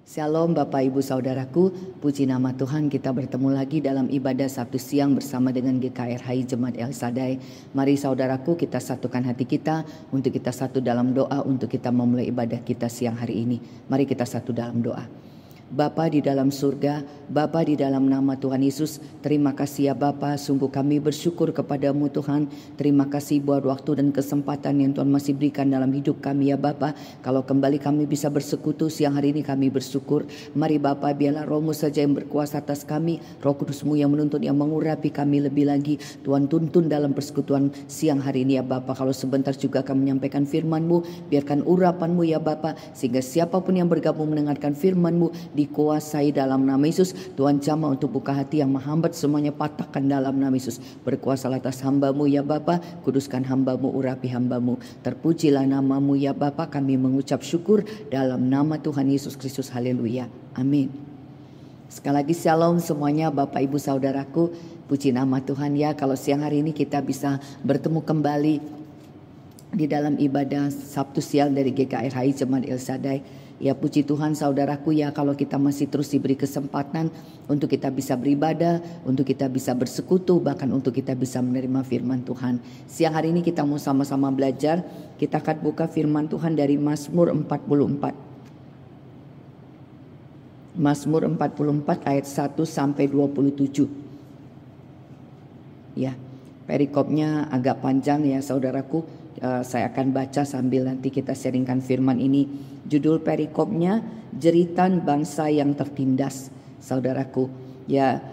Shalom Bapak Ibu Saudaraku, puji nama Tuhan, kita bertemu lagi dalam ibadah Sabtu siang bersama dengan GKRHI Jemaat El Shaddai. Mari saudaraku, kita satukan hati kita untuk kita satu dalam doa untuk kita memulai ibadah kita siang hari ini. Mari kita satu dalam doa. Bapa di dalam surga, Bapa di dalam nama Tuhan Yesus, terima kasih ya Bapa, sungguh kami bersyukur kepadamu Tuhan. Terima kasih buat waktu dan kesempatan yang Tuhan masih berikan dalam hidup kami ya Bapa. Kalau kembali kami bisa bersekutu siang hari ini, kami bersyukur. Mari Bapa, biarlah Roh-Mu saja yang berkuasa atas kami, Roh Kudus-Mu yang menuntun, yang mengurapi kami lebih lagi. Tuhan tuntun dalam persekutuan siang hari ini ya Bapa. Kalau sebentar juga kami menyampaikan firman-Mu, biarkan urapan-Mu ya Bapa, sehingga siapapun yang bergabung mendengarkan firman-Mu dikuasai dalam nama Yesus. Tuhan jamah untuk buka hati yang menghambat, semuanya patahkan dalam nama Yesus. Berkuasalah atas hamba-Mu ya Bapa, kuduskan hamba-Mu, urapi hamba-Mu. Terpujilah nama-Mu ya Bapa, kami mengucap syukur dalam nama Tuhan Yesus Kristus. Haleluya, amin. Sekali lagi shalom semuanya Bapak Ibu Saudaraku, puji nama Tuhan ya. Kalau siang hari ini kita bisa bertemu kembali di dalam ibadah Sabtu siang dari GKRHI Jemaat El Shaddai. Ya puji Tuhan saudaraku ya, kalau kita masih terus diberi kesempatan untuk kita bisa beribadah, untuk kita bisa bersekutu, bahkan untuk kita bisa menerima firman Tuhan. Siang hari ini kita mau sama-sama belajar. Kita akan buka firman Tuhan dari Mazmur 44. Mazmur 44 ayat 1 sampai 27. Ya, perikopnya agak panjang ya saudaraku. Saya akan baca sambil nanti kita sharingkan firman ini. Judul perikopnya jeritan bangsa yang tertindas. Saudaraku, ya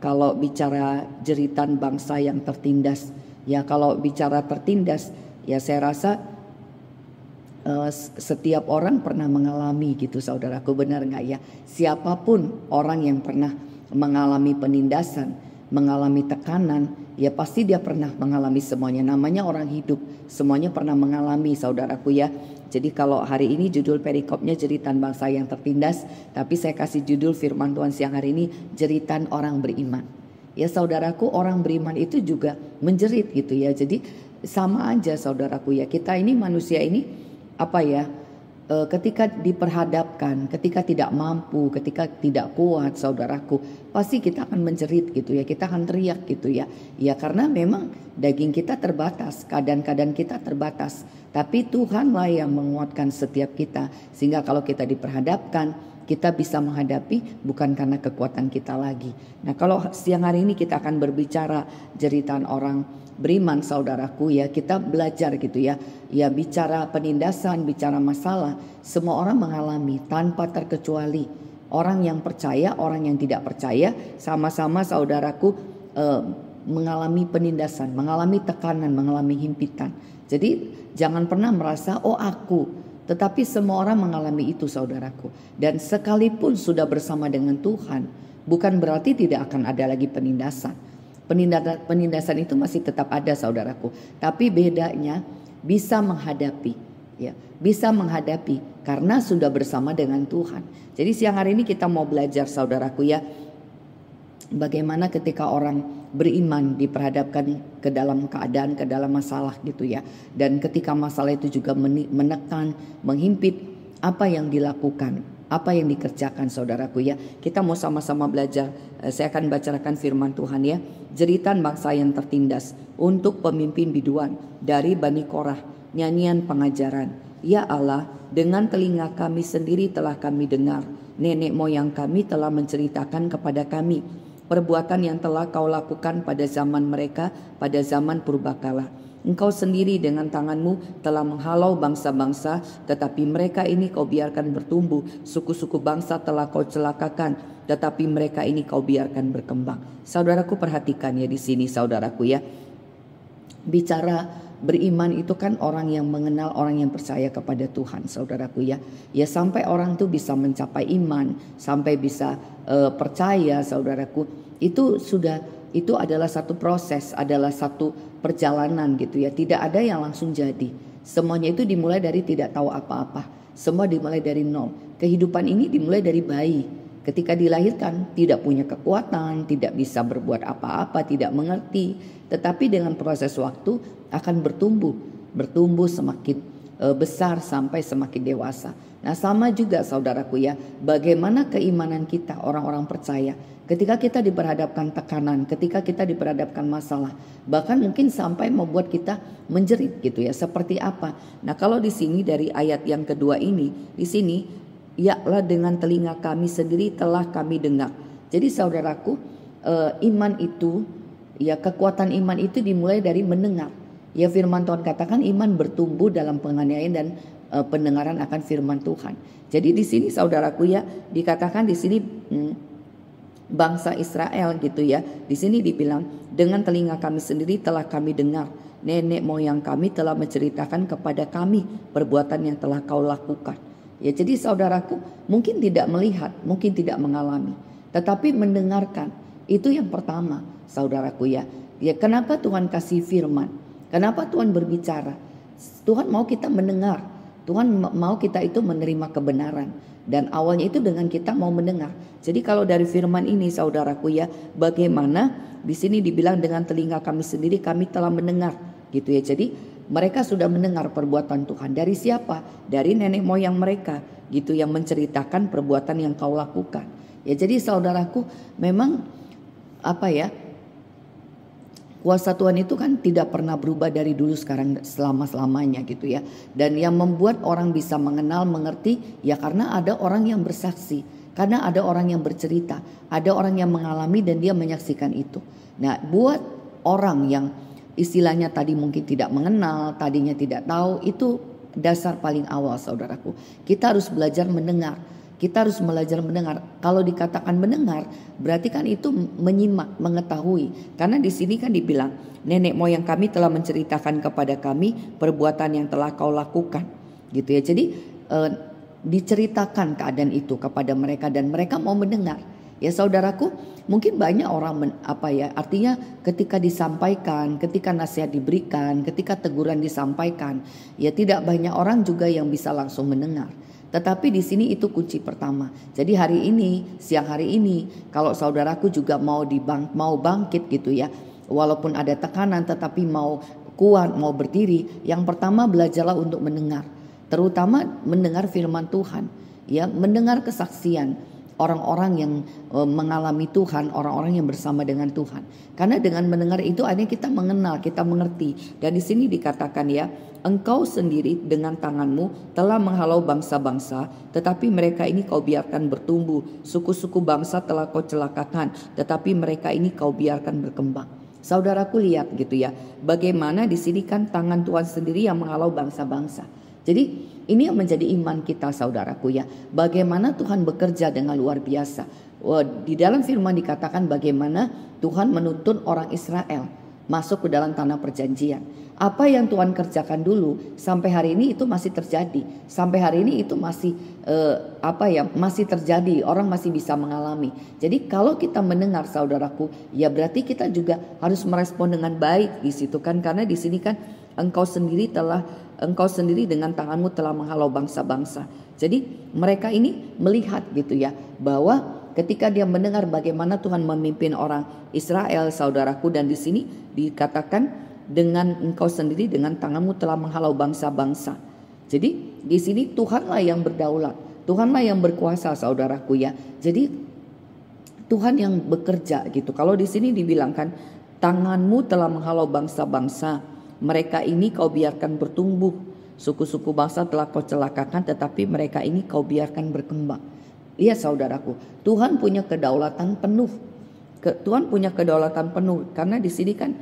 kalau bicara jeritan bangsa yang tertindas, ya kalau bicara tertindas, ya saya rasa setiap orang pernah mengalami gitu saudaraku, benar nggak ya? Siapapun orang yang pernah mengalami penindasan, mengalami tekanan, ya pasti dia pernah mengalami semuanya. Namanya orang hidup, semuanya pernah mengalami saudaraku ya. Jadi kalau hari ini judul perikopnya jeritan bangsa yang tertindas, tapi saya kasih judul firman Tuhan siang hari ini jeritan orang beriman. Ya saudaraku, orang beriman itu juga menjerit gitu ya. Jadi sama aja saudaraku ya, kita ini manusia ini apa ya, ketika diperhadapkan, ketika tidak mampu, ketika tidak kuat saudaraku, pasti kita akan menjerit gitu ya, kita akan teriak gitu ya. Ya karena memang daging kita terbatas, keadaan-keadaan kita terbatas. Tapi Tuhanlah yang menguatkan setiap kita, sehingga kalau kita diperhadapkan, kita bisa menghadapi bukan karena kekuatan kita lagi. Nah kalau siang hari ini kita akan berbicara jeritan orang beriman saudaraku ya, kita belajar gitu ya. Ya bicara penindasan, bicara masalah, semua orang mengalami tanpa terkecuali. Orang yang percaya, orang yang tidak percaya, sama-sama saudaraku mengalami penindasan, mengalami tekanan, mengalami himpitan. Jadi jangan pernah merasa oh aku, tetapi semua orang mengalami itu saudaraku. Dan sekalipun sudah bersama dengan Tuhan, bukan berarti tidak akan ada lagi penindasan. Penindasan itu masih tetap ada saudaraku. Tapi bedanya bisa menghadapi, ya, bisa menghadapi karena sudah bersama dengan Tuhan. Jadi siang hari ini kita mau belajar saudaraku ya, bagaimana ketika orang beriman diperhadapkan ke dalam keadaan, ke dalam masalah gitu ya. Dan ketika masalah itu juga menekan, menghimpit, apa yang dilakukan, apa yang dikerjakan saudaraku ya. Kita mau sama-sama belajar. Saya akan bacakan firman Tuhan ya. Jeritan bangsa yang tertindas untuk pemimpin biduan dari Bani Korah, nyanyian pengajaran. Ya Allah, dengan telinga kami sendiri telah kami dengar, nenek moyang kami telah menceritakan kepada kami perbuatan yang telah kau lakukan pada zaman mereka, pada zaman purbakala. Engkau sendiri dengan tanganmu telah menghalau bangsa-bangsa, tetapi mereka ini kau biarkan bertumbuh. Suku-suku bangsa telah kau celakakan, tetapi mereka ini kau biarkan berkembang. Saudaraku perhatikan ya di sini saudaraku ya. Bicara beriman itu kan orang yang mengenal, orang yang percaya kepada Tuhan saudaraku ya. Ya sampai orang tuh bisa mencapai iman, sampai bisa percaya saudaraku, itu adalah satu proses, adalah satu perjalanan gitu ya. Tidak ada yang langsung jadi. Semuanya itu dimulai dari tidak tahu apa-apa. Semua dimulai dari nol. Kehidupan ini dimulai dari bayi. Ketika dilahirkan tidak punya kekuatan, tidak bisa berbuat apa-apa, tidak mengerti. Tetapi dengan proses waktu akan bertumbuh semakin besar sampai semakin dewasa. Nah, sama juga saudaraku ya, bagaimana keimanan kita orang-orang percaya ketika kita diperhadapkan tekanan, ketika kita diperhadapkan masalah, bahkan mungkin sampai membuat kita menjerit gitu ya. Seperti apa? Nah, kalau di sini dari ayat yang kedua ini, di sini, yaklah dengan telinga kami sendiri telah kami dengar. Jadi saudaraku, iman itu, ya kekuatan iman itu dimulai dari mendengar. Ya firman Tuhan katakan iman bertumbuh dalam penganiayaan dan pendengaran akan firman Tuhan. Jadi di sini saudaraku ya, dikatakan di sini bangsa Israel gitu ya. Di sini dibilang dengan telinga kami sendiri telah kami dengar, nenek moyang kami telah menceritakan kepada kami perbuatan yang telah kau lakukan. Ya, jadi saudaraku mungkin tidak melihat, mungkin tidak mengalami, tetapi mendengarkan. Itu yang pertama saudaraku ya. Ya, kenapa Tuhan kasih firman? Kenapa Tuhan berbicara? Tuhan mau kita mendengar. Tuhan mau kita itu menerima kebenaran. Dan awalnya itu dengan kita mau mendengar. Jadi kalau dari firman ini saudaraku ya, bagaimana di sini dibilang dengan telinga kami sendiri kami telah mendengar gitu ya. Jadi mereka sudah mendengar perbuatan Tuhan. Dari siapa? Dari nenek moyang mereka gitu yang menceritakan perbuatan yang kau lakukan. Ya, jadi saudaraku memang apa ya? Kuasa Tuhan itu kan tidak pernah berubah dari dulu sekarang selama-lamanya gitu ya. Dan yang membuat orang bisa mengenal, mengerti ya karena ada orang yang bersaksi. Karena ada orang yang bercerita. Ada orang yang mengalami dan dia menyaksikan itu. Nah, buat orang yang istilahnya tadi mungkin tidak mengenal, tadinya tidak tahu, itu dasar paling awal saudaraku. Kita harus belajar mendengar. Kita harus belajar mendengar. Kalau dikatakan mendengar, berarti kan itu menyimak, mengetahui. Karena di sini kan dibilang, nenek moyang kami telah menceritakan kepada kami perbuatan yang telah kau lakukan, gitu ya. Jadi diceritakan keadaan itu kepada mereka dan mereka mau mendengar. Ya saudaraku, mungkin banyak orang artinya ketika disampaikan, ketika nasihat diberikan, ketika teguran disampaikan, ya tidak banyak orang juga yang bisa langsung mendengar. Tetapi di sini itu kunci pertama. Jadi hari ini, siang hari ini, kalau saudaraku juga mau bangkit gitu ya, walaupun ada tekanan tetapi mau kuat, mau berdiri, yang pertama belajarlah untuk mendengar, terutama mendengar firman Tuhan, ya, mendengar kesaksian orang-orang yang mengalami Tuhan, orang-orang yang bersama dengan Tuhan. Karena dengan mendengar itu akhirnya kita mengenal, kita mengerti. Dan di sini dikatakan ya, engkau sendiri dengan tanganmu telah menghalau bangsa-bangsa, tetapi mereka ini kau biarkan bertumbuh. Suku-suku bangsa telah kau celakakan, tetapi mereka ini kau biarkan berkembang. Saudaraku lihat gitu ya, bagaimana di sini kan tangan Tuhan sendiri yang menghalau bangsa-bangsa. Jadi ini yang menjadi iman kita saudaraku ya. Bagaimana Tuhan bekerja dengan luar biasa. Di dalam firman dikatakan bagaimana Tuhan menuntun orang Israel masuk ke dalam tanah perjanjian. Apa yang Tuhan kerjakan dulu sampai hari ini itu masih terjadi. Sampai hari ini itu masih masih terjadi. Orang masih bisa mengalami. Jadi kalau kita mendengar saudaraku, ya berarti kita juga harus merespon dengan baik di situ kan, karena di sini kan engkau sendiri dengan tanganmu telah menghalau bangsa-bangsa. Jadi mereka ini melihat gitu ya, bahwa ketika dia mendengar bagaimana Tuhan memimpin orang Israel saudaraku, dan di sini dikatakan dengan engkau sendiri dengan tanganmu telah menghalau bangsa-bangsa. Jadi di sini Tuhanlah yang berdaulat, Tuhanlah yang berkuasa saudaraku ya. Jadi Tuhan yang bekerja gitu. Kalau di sini dibilangkan tanganmu telah menghalau bangsa-bangsa, mereka ini kau biarkan bertumbuh. Suku-suku bangsa telah kau celakakan, tetapi mereka ini kau biarkan berkembang. Lihat saudaraku, Tuhan punya kedaulatan penuh. Tuhan punya kedaulatan penuh karena di sini kan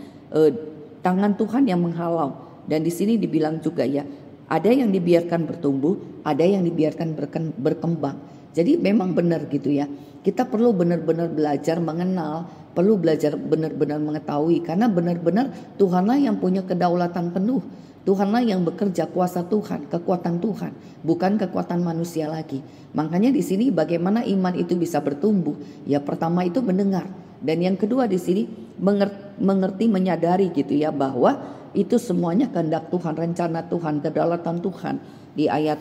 tangan Tuhan yang menghalau. Dan di sini dibilang juga ya, ada yang dibiarkan bertumbuh, ada yang dibiarkan berkembang. Jadi memang benar gitu ya. Kita perlu benar-benar belajar mengenal, perlu belajar benar-benar mengetahui, karena benar-benar Tuhanlah yang punya kedaulatan penuh. Tuhanlah yang bekerja, kuasa Tuhan, kekuatan Tuhan, bukan kekuatan manusia lagi. Makanya di sini bagaimana iman itu bisa bertumbuh? Ya pertama itu mendengar, dan yang kedua di sini mengerti, menyadari gitu ya, bahwa itu semuanya kehendak Tuhan, rencana Tuhan, kedaulatan Tuhan. Di ayat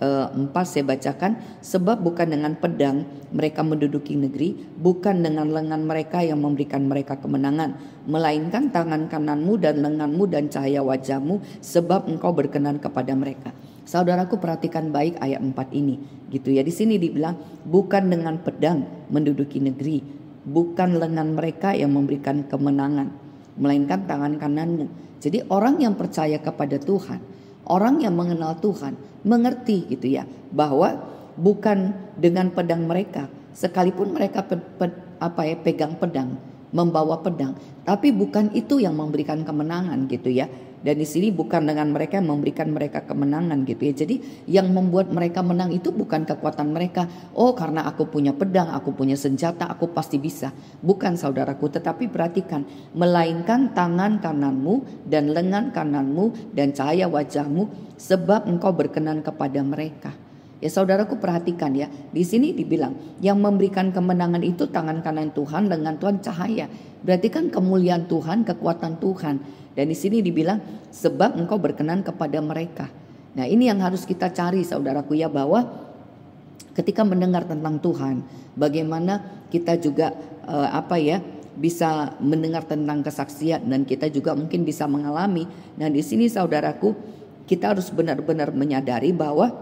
4 saya bacakan, sebab bukan dengan pedang mereka menduduki negeri, bukan dengan lengan mereka yang memberikan mereka kemenangan, melainkan tangan kananmu dan lenganmu dan cahaya wajahmu, sebab engkau berkenan kepada mereka. Saudaraku, perhatikan baik ayat 4 ini gitu ya. Di sini dibilang bukan dengan pedang menduduki negeri, bukan lengan mereka yang memberikan kemenangan, melainkan tangan kananmu. Jadi orang yang percaya kepada Tuhan, orang yang mengenal Tuhan, mengerti gitu ya, bahwa bukan dengan pedang mereka, sekalipun mereka pegang pedang, membawa pedang, tapi bukan itu yang memberikan kemenangan gitu ya. Dan di sini bukan dengan mereka yang memberikan mereka kemenangan gitu ya. Jadi yang membuat mereka menang itu bukan kekuatan mereka. Oh, karena aku punya pedang, aku punya senjata, aku pasti bisa. Bukan, saudaraku, tetapi perhatikan, melainkan tangan kananmu dan lengan kananmu dan cahaya wajahmu, sebab engkau berkenan kepada mereka. Ya saudaraku, perhatikan ya. Di sini dibilang yang memberikan kemenangan itu tangan kanan Tuhan, lengan Tuhan, cahaya. Berarti kan kemuliaan Tuhan, kekuatan Tuhan. Dan di sini dibilang sebab engkau berkenan kepada mereka. Nah, ini yang harus kita cari, saudaraku ya, bahwa ketika mendengar tentang Tuhan, bagaimana kita juga bisa mendengar tentang kesaksian, dan kita juga mungkin bisa mengalami. Dan di sini, saudaraku, kita harus benar-benar menyadari bahwa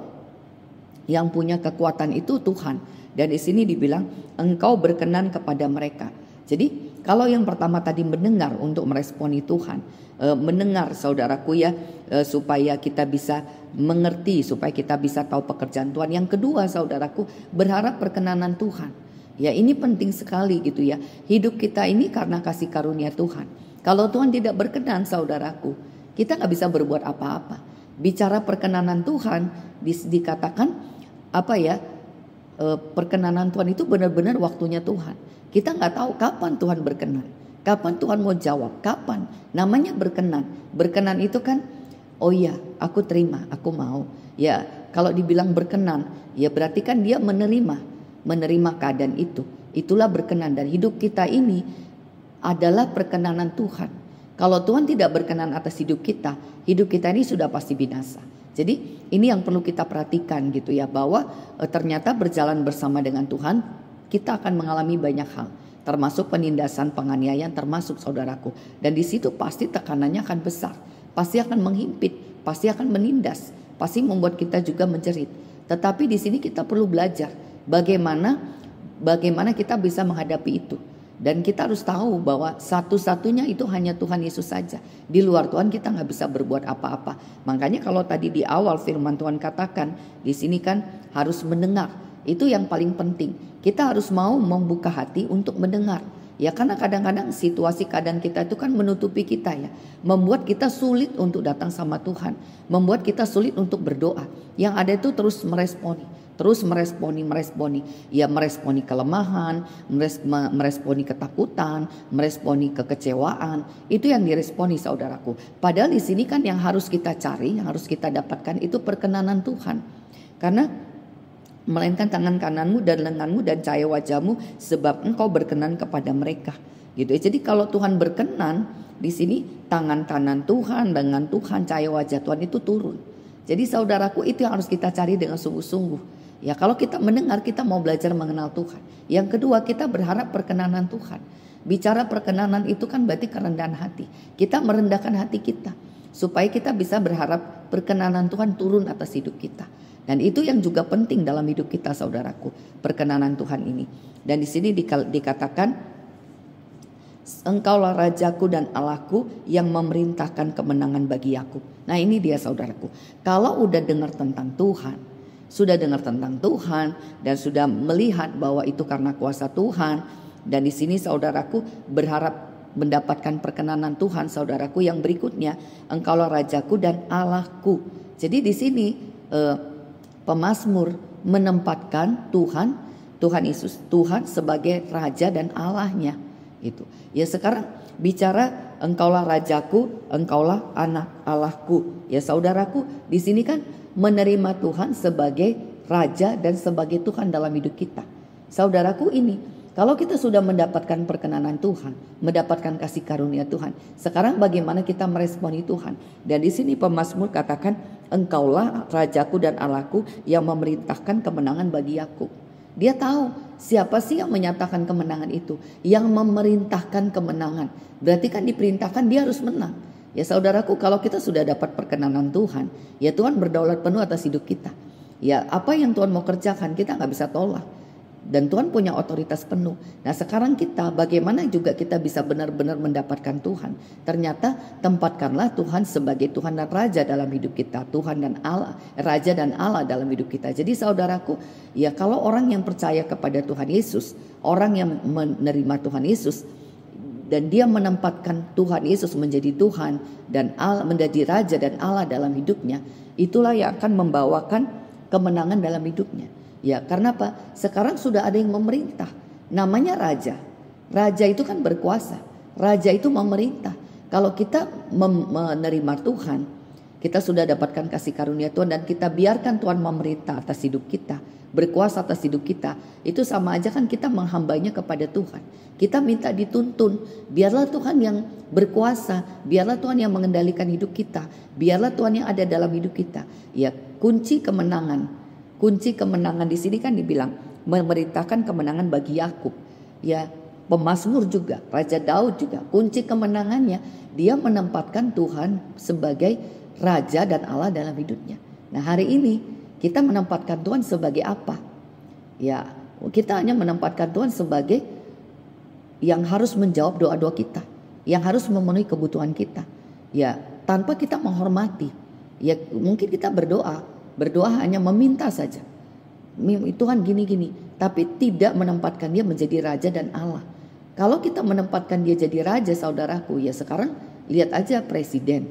yang punya kekuatan itu Tuhan. Dan di sini dibilang engkau berkenan kepada mereka. Jadi kalau yang pertama tadi mendengar untuk meresponi Tuhan, mendengar, saudaraku ya, supaya kita bisa mengerti, supaya kita bisa tahu pekerjaan Tuhan. Yang kedua, saudaraku, berharap perkenanan Tuhan. Ya, ini penting sekali gitu ya. Hidup kita ini karena kasih karunia Tuhan. Kalau Tuhan tidak berkenan, saudaraku, kita nggak bisa berbuat apa-apa. Bicara perkenanan Tuhan, dikatakan perkenanan Tuhan itu benar-benar waktunya Tuhan. Kita nggak tahu kapan Tuhan berkenan, kapan Tuhan mau jawab, kapan. Namanya berkenan. Berkenan itu kan, oh ya, aku terima, aku mau. Ya, kalau dibilang berkenan, ya berarti kan dia menerima keadaan itu. Itulah berkenan. Dan hidup kita ini adalah perkenanan Tuhan. Kalau Tuhan tidak berkenan atas hidup kita ini sudah pasti binasa. Jadi ini yang perlu kita perhatikan gitu ya, bahwa ternyata berjalan bersama dengan Tuhan, kita akan mengalami banyak hal, termasuk penindasan, penganiayaan, termasuk, saudaraku. Dan di situ pasti tekanannya akan besar, pasti akan menghimpit, pasti akan menindas, pasti membuat kita juga menjerit. Tetapi di sini kita perlu belajar bagaimana kita bisa menghadapi itu. Dan kita harus tahu bahwa satu-satunya itu hanya Tuhan Yesus saja. Di luar Tuhan kita nggak bisa berbuat apa-apa. Makanya kalau tadi di awal firman Tuhan katakan, di sini kan harus mendengar. Itu yang paling penting. Kita harus mau membuka hati untuk mendengar. Ya, karena kadang-kadang situasi keadaan kita itu kan menutupi kita ya. Membuat kita sulit untuk datang sama Tuhan. Membuat kita sulit untuk berdoa. Yang ada itu terus meresponi. Ya, meresponi kelemahan, meresponi ketakutan, meresponi kekecewaan. Itu yang diresponi, saudaraku. Padahal di sini kan yang harus kita cari, yang harus kita dapatkan itu perkenanan Tuhan. Karena melainkan tangan kananmu dan lenganmu dan cahaya wajahmu, sebab engkau berkenan kepada mereka. Gitu. Jadi kalau Tuhan berkenan, di sini tangan kanan Tuhan, lengan Tuhan, cahaya wajah Tuhan itu turun. Jadi saudaraku, itu yang harus kita cari dengan sungguh-sungguh. Ya, kalau kita mendengar, kita mau belajar mengenal Tuhan. Yang kedua, kita berharap perkenanan Tuhan. Bicara perkenanan itu kan berarti kerendahan hati. Kita merendahkan hati kita supaya kita bisa berharap perkenanan Tuhan turun atas hidup kita. Dan itu yang juga penting dalam hidup kita, saudaraku, perkenanan Tuhan ini. Dan di sini dikatakan, engkaulah rajaku dan Allahku yang memerintahkan kemenangan bagi aku. Nah, ini dia, saudaraku. Kalau udah dengar tentang Tuhan, sudah dengar tentang Tuhan dan sudah melihat bahwa itu karena kuasa Tuhan, dan di sini, saudaraku, berharap mendapatkan perkenanan Tuhan, saudaraku, yang berikutnya, engkaulah rajaku dan Allahku. Jadi di sini pemazmur menempatkan Tuhan Yesus, Tuhan sebagai raja dan Allahnya. Itu. Ya, sekarang bicara engkaulah rajaku, engkaulah anak Allahku. Ya, saudaraku, di sini kan menerima Tuhan sebagai raja dan sebagai Tuhan dalam hidup kita. Saudaraku, ini kalau kita sudah mendapatkan perkenanan Tuhan, mendapatkan kasih karunia Tuhan, sekarang bagaimana kita meresponi Tuhan? Dan di sini pemazmur katakan, engkaulah rajaku dan Allahku yang memerintahkan kemenangan bagi Yakub. Dia tahu siapa sih yang menyatakan kemenangan itu, yang memerintahkan kemenangan. Berarti kan diperintahkan dia harus menang. Ya saudaraku, kalau kita sudah dapat perkenanan Tuhan, ya Tuhan berdaulat penuh atas hidup kita. Ya apa yang Tuhan mau kerjakan kita nggak bisa tolak. Dan Tuhan punya otoritas penuh. Nah sekarang kita bagaimana juga kita bisa benar-benar mendapatkan Tuhan. Ternyata tempatkanlah Tuhan sebagai Tuhan dan Raja dalam hidup kita. Tuhan dan Allah, Raja dan Allah dalam hidup kita. Jadi saudaraku, ya kalau orang yang percaya kepada Tuhan Yesus, orang yang menerima Tuhan Yesus, dan dia menempatkan Tuhan Yesus menjadi Tuhan dan Allah, menjadi Raja dan Allah dalam hidupnya, itulah yang akan membawakan kemenangan dalam hidupnya. Ya karena apa? Sekarang sudah ada yang memerintah. Namanya raja. Raja itu kan berkuasa. Raja itu memerintah. Kalau kita menerima Tuhan, kita sudah dapatkan kasih karunia Tuhan dan kita biarkan Tuhan memerintah atas hidup kita, berkuasa atas hidup kita. Itu sama aja kan kita menghambanya kepada Tuhan. Kita minta dituntun. Biarlah Tuhan yang berkuasa. Biarlah Tuhan yang mengendalikan hidup kita. Biarlah Tuhan yang ada dalam hidup kita. Ya kunci kemenangan. Kunci kemenangan di sini kan dibilang memerintahkan kemenangan bagi Yakub. Ya, pemazmur juga, Raja Daud juga. Kunci kemenangannya dia menempatkan Tuhan sebagai Raja dan Allah dalam hidupnya. Nah, hari ini kita menempatkan Tuhan sebagai apa? Ya, kita hanya menempatkan Tuhan sebagai yang harus menjawab doa-doa kita, yang harus memenuhi kebutuhan kita. Ya, tanpa kita menghormati. Ya, mungkin kita berdoa hanya meminta saja. Tuhan gini-gini, tapi tidak menempatkan dia menjadi Raja dan Allah. Kalau kita menempatkan dia jadi Raja, saudaraku, ya sekarang lihat aja presiden.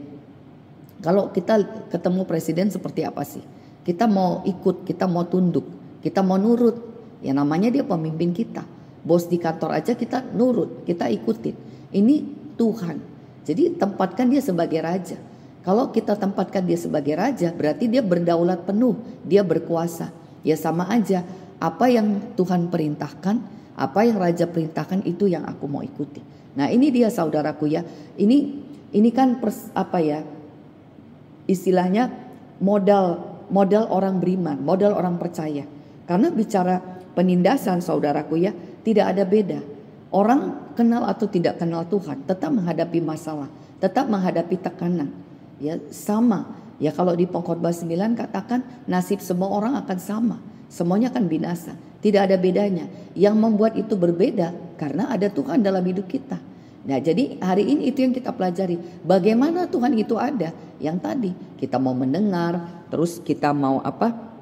Kalau kita ketemu presiden seperti apa sih? Kita mau ikut, kita mau tunduk, kita mau nurut. Ya namanya dia pemimpin kita. Bos di kantor aja kita nurut, kita ikutin. Ini Tuhan. Jadi tempatkan dia sebagai Raja. Kalau kita tempatkan dia sebagai Raja, berarti dia berdaulat penuh, dia berkuasa. Ya sama aja, apa yang Tuhan perintahkan, apa yang Raja perintahkan itu yang aku mau ikuti. Nah ini dia saudaraku ya, ini kan istilahnya modal orang beriman, modal orang percaya. Karena bicara penindasan saudaraku ya, tidak ada beda. Orang kenal atau tidak kenal Tuhan, tetap menghadapi masalah, tetap menghadapi tekanan. Ya sama. Ya kalau di Pengkhotbah 9 katakan nasib semua orang akan sama. Semuanya akan binasa. Tidak ada bedanya. Yang membuat itu berbeda karena ada Tuhan dalam hidup kita. Nah jadi hari ini itu yang kita pelajari. Bagaimana Tuhan itu ada. Yang tadi kita mau mendengar. Terus kita mau apa?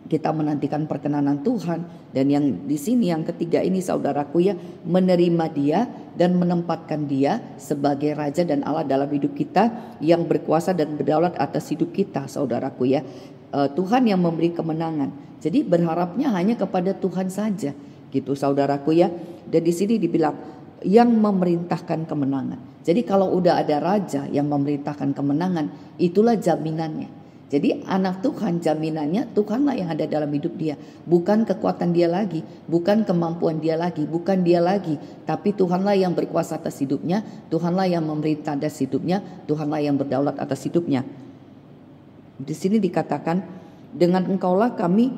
Kita menantikan perkenanan Tuhan. Dan yang di sini yang ketiga ini saudaraku ya, menerima dia dan menempatkan dia sebagai Raja dan Allah dalam hidup kita yang berkuasa dan berdaulat atas hidup kita saudaraku ya. Tuhan yang memberi kemenangan. Jadi berharapnya hanya kepada Tuhan saja gitu saudaraku ya. Dan di sini dibilang yang memerintahkan kemenangan. Jadi kalau udah ada Raja yang memerintahkan kemenangan, itulah jaminannya. Jadi anak Tuhan jaminannya Tuhanlah yang ada dalam hidup dia. Bukan kekuatan dia lagi, bukan kemampuan dia lagi, bukan dia lagi. Tapi Tuhanlah yang berkuasa atas hidupnya, Tuhanlah yang memerintah atas hidupnya, Tuhanlah yang berdaulat atas hidupnya. Di sini dikatakan, dengan engkaulah kami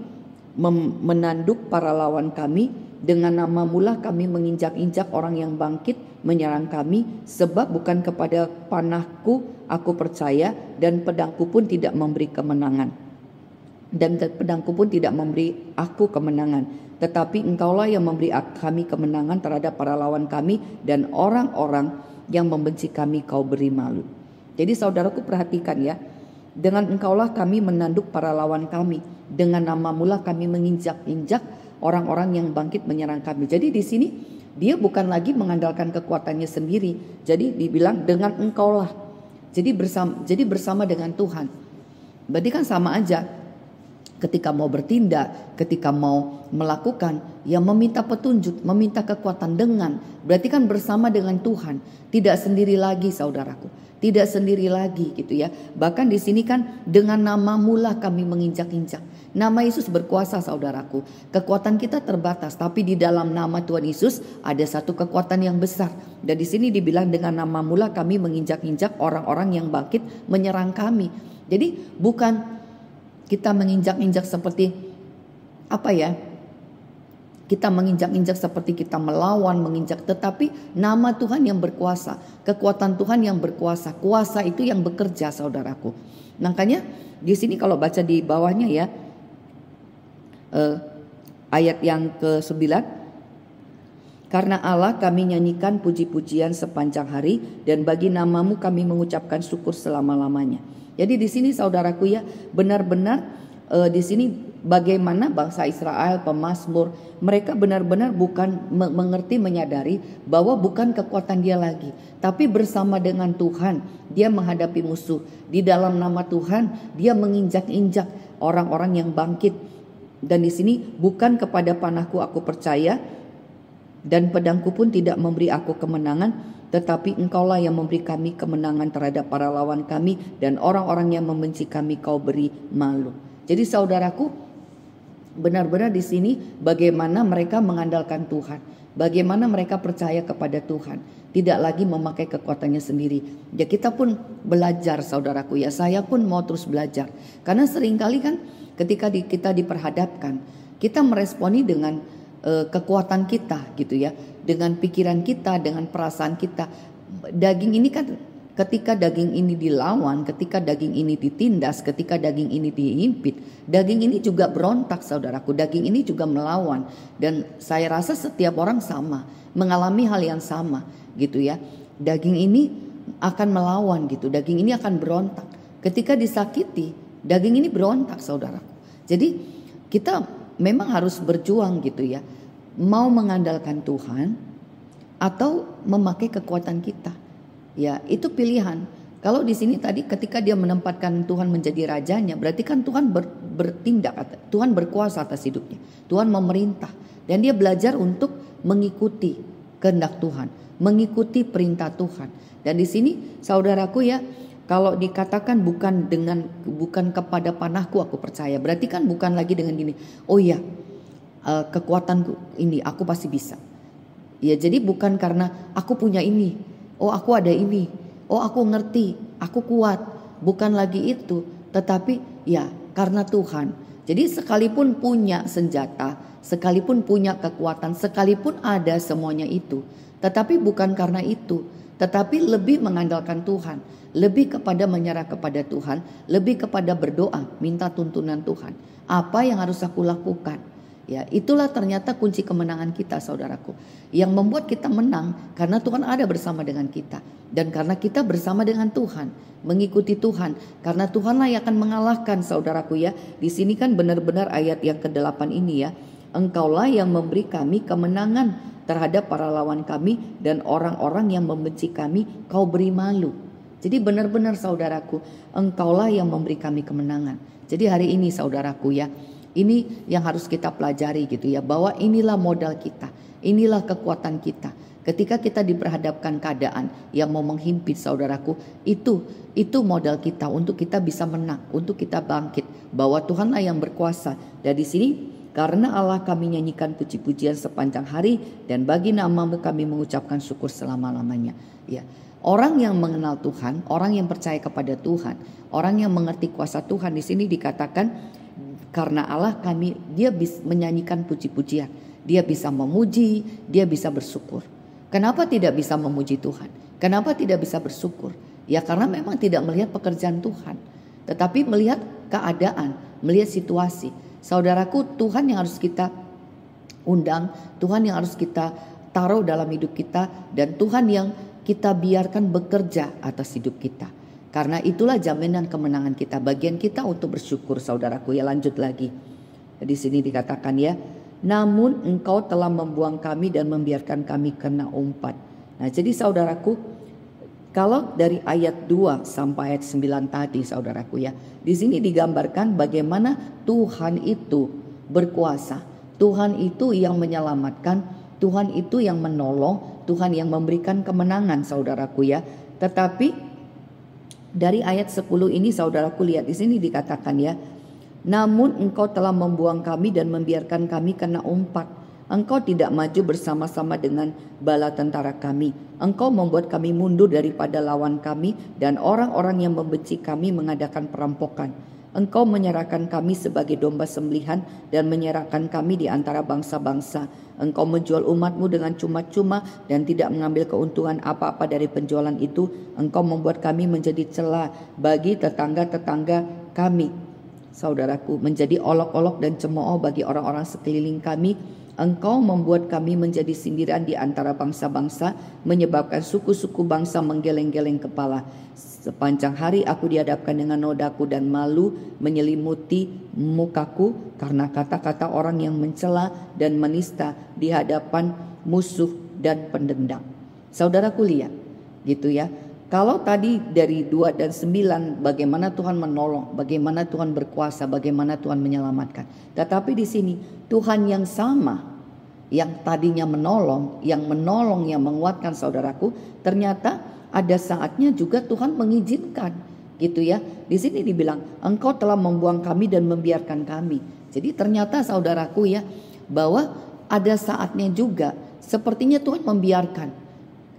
menanduk para lawan kami, dengan namamulah kami menginjak-injak orang yang bangkit menyerang kami, sebab bukan kepada panahku aku percaya dan pedangku pun tidak memberi kemenangan. Dan pedangku pun tidak memberi aku kemenangan, tetapi engkaulah yang memberi kami kemenangan terhadap para lawan kami, dan orang-orang yang membenci kami kau beri malu. Jadi saudaraku perhatikan ya, dengan engkaulah kami menanduk para lawan kami, dengan namamulah kami menginjak-injak orang-orang yang bangkit menyerang kami. Jadi di sini dia bukan lagi mengandalkan kekuatannya sendiri. Jadi dibilang dengan engkaulah. Jadi bersama dengan Tuhan. Berarti kan sama aja. ketika mau bertindak, ketika mau melakukan, ya meminta petunjuk, meminta kekuatan dengan, berarti kan bersama dengan Tuhan, tidak sendiri lagi saudaraku, tidak sendiri lagi gitu ya. Bahkan di sini kan dengan namamu lah kami menginjak-injak. Nama Yesus berkuasa saudaraku. Kekuatan kita terbatas, tapi di dalam nama Tuhan Yesus ada satu kekuatan yang besar. Dan di sini dibilang dengan namamu lah kami menginjak-injak orang-orang yang bangkit menyerang kami. Jadi bukan kita menginjak-injak seperti apa ya? Kita menginjak-injak seperti kita melawan, menginjak, tetapi nama Tuhan yang berkuasa, kekuatan Tuhan yang berkuasa, kuasa itu yang bekerja saudaraku. Makanya di sini kalau baca di bawahnya ya, ayat yang ke-9, karena Allah kami nyanyikan puji-pujian sepanjang hari dan bagi namamu kami mengucapkan syukur selama-lamanya. Jadi di sini saudaraku ya, benar-benar di sini bagaimana bangsa Israel, pemazmur, mereka benar-benar bukan mengerti, menyadari bahwa bukan kekuatan dia lagi, tapi bersama dengan Tuhan dia menghadapi musuh. Di dalam nama Tuhan dia menginjak-injak orang-orang yang bangkit. Dan di sini bukan kepada panahku aku percaya dan pedangku pun tidak memberi aku kemenangan, tetapi engkaulah yang memberi kami kemenangan terhadap para lawan kami dan orang-orang yang membenci kami kau beri malu. Jadi saudaraku, benar-benar di sini bagaimana mereka mengandalkan Tuhan, bagaimana mereka percaya kepada Tuhan, tidak lagi memakai kekuatannya sendiri. Ya kita pun belajar saudaraku ya, saya pun mau terus belajar. Karena seringkali kan ketika kita diperhadapkan, kita meresponi dengan kekuatan kita gitu ya, dengan pikiran kita, dengan perasaan kita. Daging ini kan ketika daging ini dilawan, ketika daging ini ditindas, ketika daging ini dihimpit, daging ini juga berontak saudaraku, daging ini juga melawan. Dan saya rasa setiap orang sama, mengalami hal yang sama gitu ya. Daging ini akan melawan gitu, daging ini akan berontak. Ketika disakiti, daging ini berontak saudaraku. Jadi kita memang harus berjuang gitu ya, mau mengandalkan Tuhan atau memakai kekuatan kita. Ya itu pilihan. Kalau di sini tadi ketika dia menempatkan Tuhan menjadi rajanya, berarti kan Tuhan bertindak, Tuhan berkuasa atas hidupnya, Tuhan memerintah, dan dia belajar untuk mengikuti kehendak Tuhan, mengikuti perintah Tuhan. Dan di sini saudaraku ya, kalau dikatakan bukan kepada panahku aku percaya, berarti kan bukan lagi dengan gini, oh ya kekuatanku ini aku pasti bisa. Ya jadi bukan karena aku punya ini, oh aku ada ini, oh aku ngerti, aku kuat, bukan lagi itu, tetapi ya karena Tuhan. Jadi sekalipun punya senjata, sekalipun punya kekuatan, sekalipun ada semuanya itu, tetapi bukan karena itu, tetapi lebih mengandalkan Tuhan, lebih kepada menyerah kepada Tuhan, lebih kepada berdoa, minta tuntunan Tuhan. Apa yang harus aku lakukan? Ya, itulah ternyata kunci kemenangan kita saudaraku. Yang membuat kita menang karena Tuhan ada bersama dengan kita. Dan karena kita bersama dengan Tuhan, mengikuti Tuhan. Karena Tuhanlah yang akan mengalahkan saudaraku ya. Di sini kan benar-benar ayat yang ke-8 ini ya. Engkaulah yang memberi kami kemenangan terhadap para lawan kami dan orang-orang yang membenci kami kau beri malu. Jadi benar-benar saudaraku, engkaulah yang memberi kami kemenangan. Jadi hari ini saudaraku ya, ini yang harus kita pelajari gitu ya, bahwa inilah modal kita, inilah kekuatan kita. Ketika kita diperhadapkan keadaan yang mau menghimpit saudaraku, itu modal kita untuk kita bisa menang, untuk kita bangkit, bahwa Tuhanlah yang berkuasa. Dan di sini karena Allah kami nyanyikan puji-pujian sepanjang hari dan bagi namamu kami mengucapkan syukur selama-lamanya. Ya. Orang yang mengenal Tuhan, orang yang percaya kepada Tuhan, orang yang mengerti kuasa Tuhan, di sini dikatakan karena Allah kami, dia bisa menyanyikan puji-pujian, dia bisa memuji, dia bisa bersyukur. Kenapa tidak bisa memuji Tuhan? Kenapa tidak bisa bersyukur? Ya karena memang tidak melihat pekerjaan Tuhan, tetapi melihat keadaan, melihat situasi. Saudaraku, Tuhan yang harus kita undang, Tuhan yang harus kita taruh dalam hidup kita, dan Tuhan yang kita biarkan bekerja atas hidup kita. Karena itulah jaminan kemenangan kita. Bagian kita untuk bersyukur saudaraku. Ya lanjut lagi. Di sini dikatakan ya, namun engkau telah membuang kami dan membiarkan kami kena umpat. Nah jadi saudaraku, Kalau dari ayat 2 sampai ayat 9 tadi saudaraku ya, di sini digambarkan bagaimana Tuhan itu berkuasa. Tuhan itu yang menyelamatkan, Tuhan itu yang menolong, Tuhan yang memberikan kemenangan saudaraku ya. Tetapi dari ayat 10 ini saudaraku lihat di sini dikatakan ya, namun engkau telah membuang kami dan membiarkan kami kena umpat. Engkau tidak maju bersama-sama dengan bala tentara kami. Engkau membuat kami mundur daripada lawan kami dan orang-orang yang membenci kami mengadakan perampokan. Engkau menyerahkan kami sebagai domba sembelihan dan menyerahkan kami di antara bangsa-bangsa. Engkau menjual umatmu dengan cuma-cuma dan tidak mengambil keuntungan apa-apa dari penjualan itu. Engkau membuat kami menjadi celah bagi tetangga-tetangga kami. Saudaraku, menjadi olok-olok dan cemooh bagi orang-orang sekeliling kami. Engkau membuat kami menjadi sindiran di antara bangsa-bangsa, menyebabkan suku-suku bangsa menggeleng-geleng kepala. Sepanjang hari aku dihadapkan dengan nodaku dan malu menyelimuti mukaku karena kata-kata orang yang mencela dan menista di hadapan musuh dan pendendam. Saudaraku lihat gitu ya. Kalau tadi dari 2 dan 9 bagaimana Tuhan menolong, bagaimana Tuhan berkuasa, bagaimana Tuhan menyelamatkan. Tetapi di sini Tuhan yang sama yang tadinya menolong, yang menguatkan saudaraku, ternyata ada saatnya juga Tuhan mengizinkan gitu ya. Di sini dibilang engkau telah membuang kami dan membiarkan kami. Jadi ternyata saudaraku ya, bahwa ada saatnya juga sepertinya Tuhan membiarkan,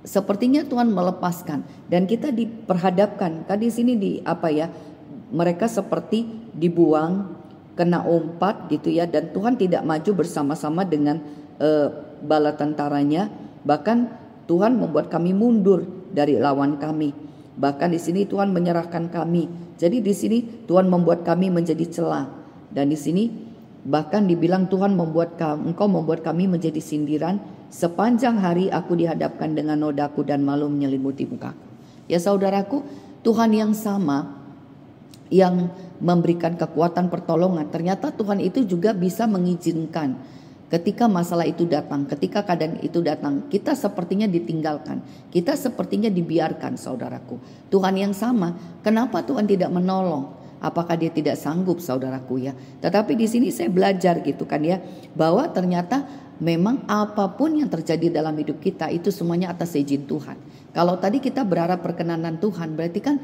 sepertinya Tuhan melepaskan, dan kita diperhadapkan kan di sini di apa ya, mereka seperti dibuang kena umpat gitu ya, dan Tuhan tidak maju bersama-sama dengan bala tentaranya. Bahkan Tuhan membuat kami mundur dari lawan kami. Bahkan di sini Tuhan menyerahkan kami. Jadi di sini Tuhan membuat kami menjadi celah. Dan di sini bahkan dibilang Tuhan engkau membuat kami menjadi sindiran. Sepanjang hari aku dihadapkan dengan nodaku dan malu menyelimuti mukaku. Ya saudaraku, Tuhan yang sama yang memberikan kekuatan pertolongan, ternyata Tuhan itu juga bisa mengizinkan ketika masalah itu datang, ketika keadaan itu datang, kita sepertinya ditinggalkan, kita sepertinya dibiarkan saudaraku. Tuhan yang sama, kenapa Tuhan tidak menolong? Apakah dia tidak sanggup saudaraku ya? Tetapi di sini saya belajar gitu kan ya, bahwa ternyata memang apapun yang terjadi dalam hidup kita itu semuanya atas izin Tuhan. Kalau tadi kita berharap perkenanan Tuhan, berarti kan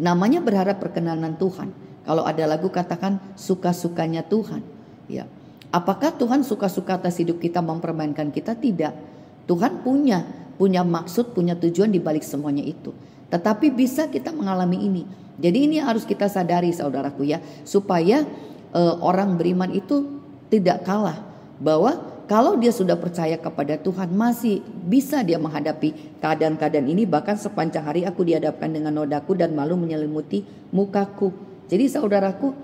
namanya berharap perkenanan Tuhan. Kalau ada lagu katakan suka-sukanya Tuhan ya. Apakah Tuhan suka-suka atas hidup kita, mempermainkan kita? Tidak. Tuhan punya maksud, punya tujuan di balik semuanya itu. Tetapi bisa kita mengalami ini. Jadi ini harus kita sadari saudaraku ya, supaya orang beriman itu tidak kalah, bahwa kalau dia sudah percaya kepada Tuhan, masih bisa dia menghadapi keadaan-keadaan ini. Bahkan sepanjang hari aku dihadapkan dengan nodaku dan malu menyelimuti mukaku. Jadi saudaraku,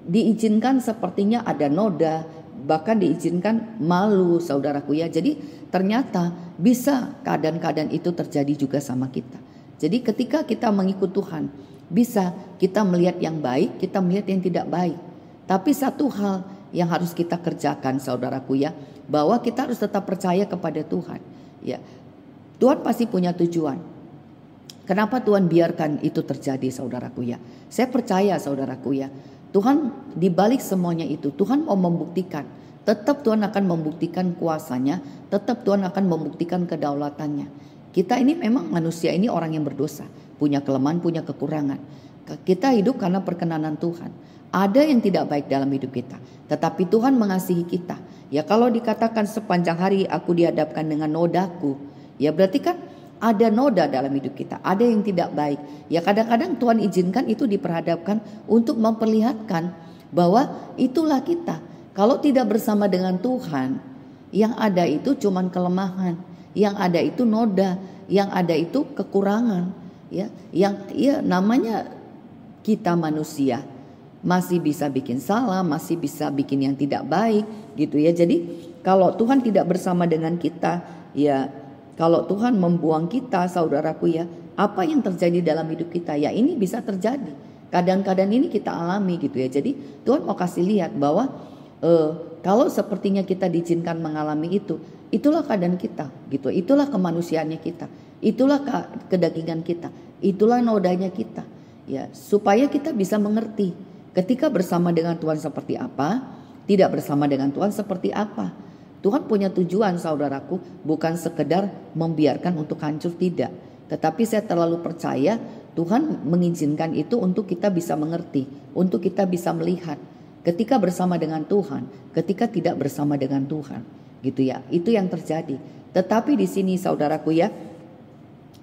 diizinkan sepertinya ada noda, bahkan diizinkan malu saudaraku ya. Jadi ternyata bisa keadaan-keadaan itu terjadi juga sama kita. Jadi ketika kita mengikut Tuhan, bisa kita melihat yang baik, kita melihat yang tidak baik. Tapi satu hal yang harus kita kerjakan saudaraku ya, bahwa kita harus tetap percaya kepada Tuhan ya. Tuhan pasti punya tujuan. Kenapa Tuhan biarkan itu terjadi saudaraku ya? Saya percaya saudaraku ya, Tuhan di balik semuanya itu Tuhan mau membuktikan, tetap Tuhan akan membuktikan kuasanya, tetap Tuhan akan membuktikan kedaulatannya. Kita ini memang manusia ini orang yang berdosa, punya kelemahan, punya kekurangan. Kita hidup karena perkenanan Tuhan. Ada yang tidak baik dalam hidup kita, tetapi Tuhan mengasihi kita. Ya kalau dikatakan sepanjang hari aku dihadapkan dengan nodaku, ya berarti kan ada noda dalam hidup kita, ada yang tidak baik. Ya kadang-kadang Tuhan izinkan itu diperhadapkan untuk memperlihatkan bahwa itulah kita. Kalau tidak bersama dengan Tuhan, yang ada itu cuman kelemahan, yang ada itu noda, yang ada itu kekurangan. Ya, yang namanya kita manusia masih bisa bikin salah, masih bisa bikin yang tidak baik, gitu ya. Jadi kalau Tuhan tidak bersama dengan kita, ya. Kalau Tuhan membuang kita saudaraku ya, apa yang terjadi dalam hidup kita ya ini bisa terjadi. Kadang-kadang ini kita alami gitu ya. Jadi Tuhan mau kasih lihat bahwa kalau sepertinya kita diizinkan mengalami itu, itulah keadaan kita gitu. Itulah kemanusiaannya kita. Itulah kedagingan kita, itulah nodanya kita. Ya, supaya kita bisa mengerti ketika bersama dengan Tuhan seperti apa, tidak bersama dengan Tuhan seperti apa. Tuhan punya tujuan, saudaraku, bukan sekedar membiarkan untuk hancur, tidak. Tetapi saya terlalu percaya Tuhan mengizinkan itu untuk kita bisa mengerti, untuk kita bisa melihat ketika bersama dengan Tuhan, ketika tidak bersama dengan Tuhan, gitu ya. Itu yang terjadi. Tetapi di sini saudaraku ya,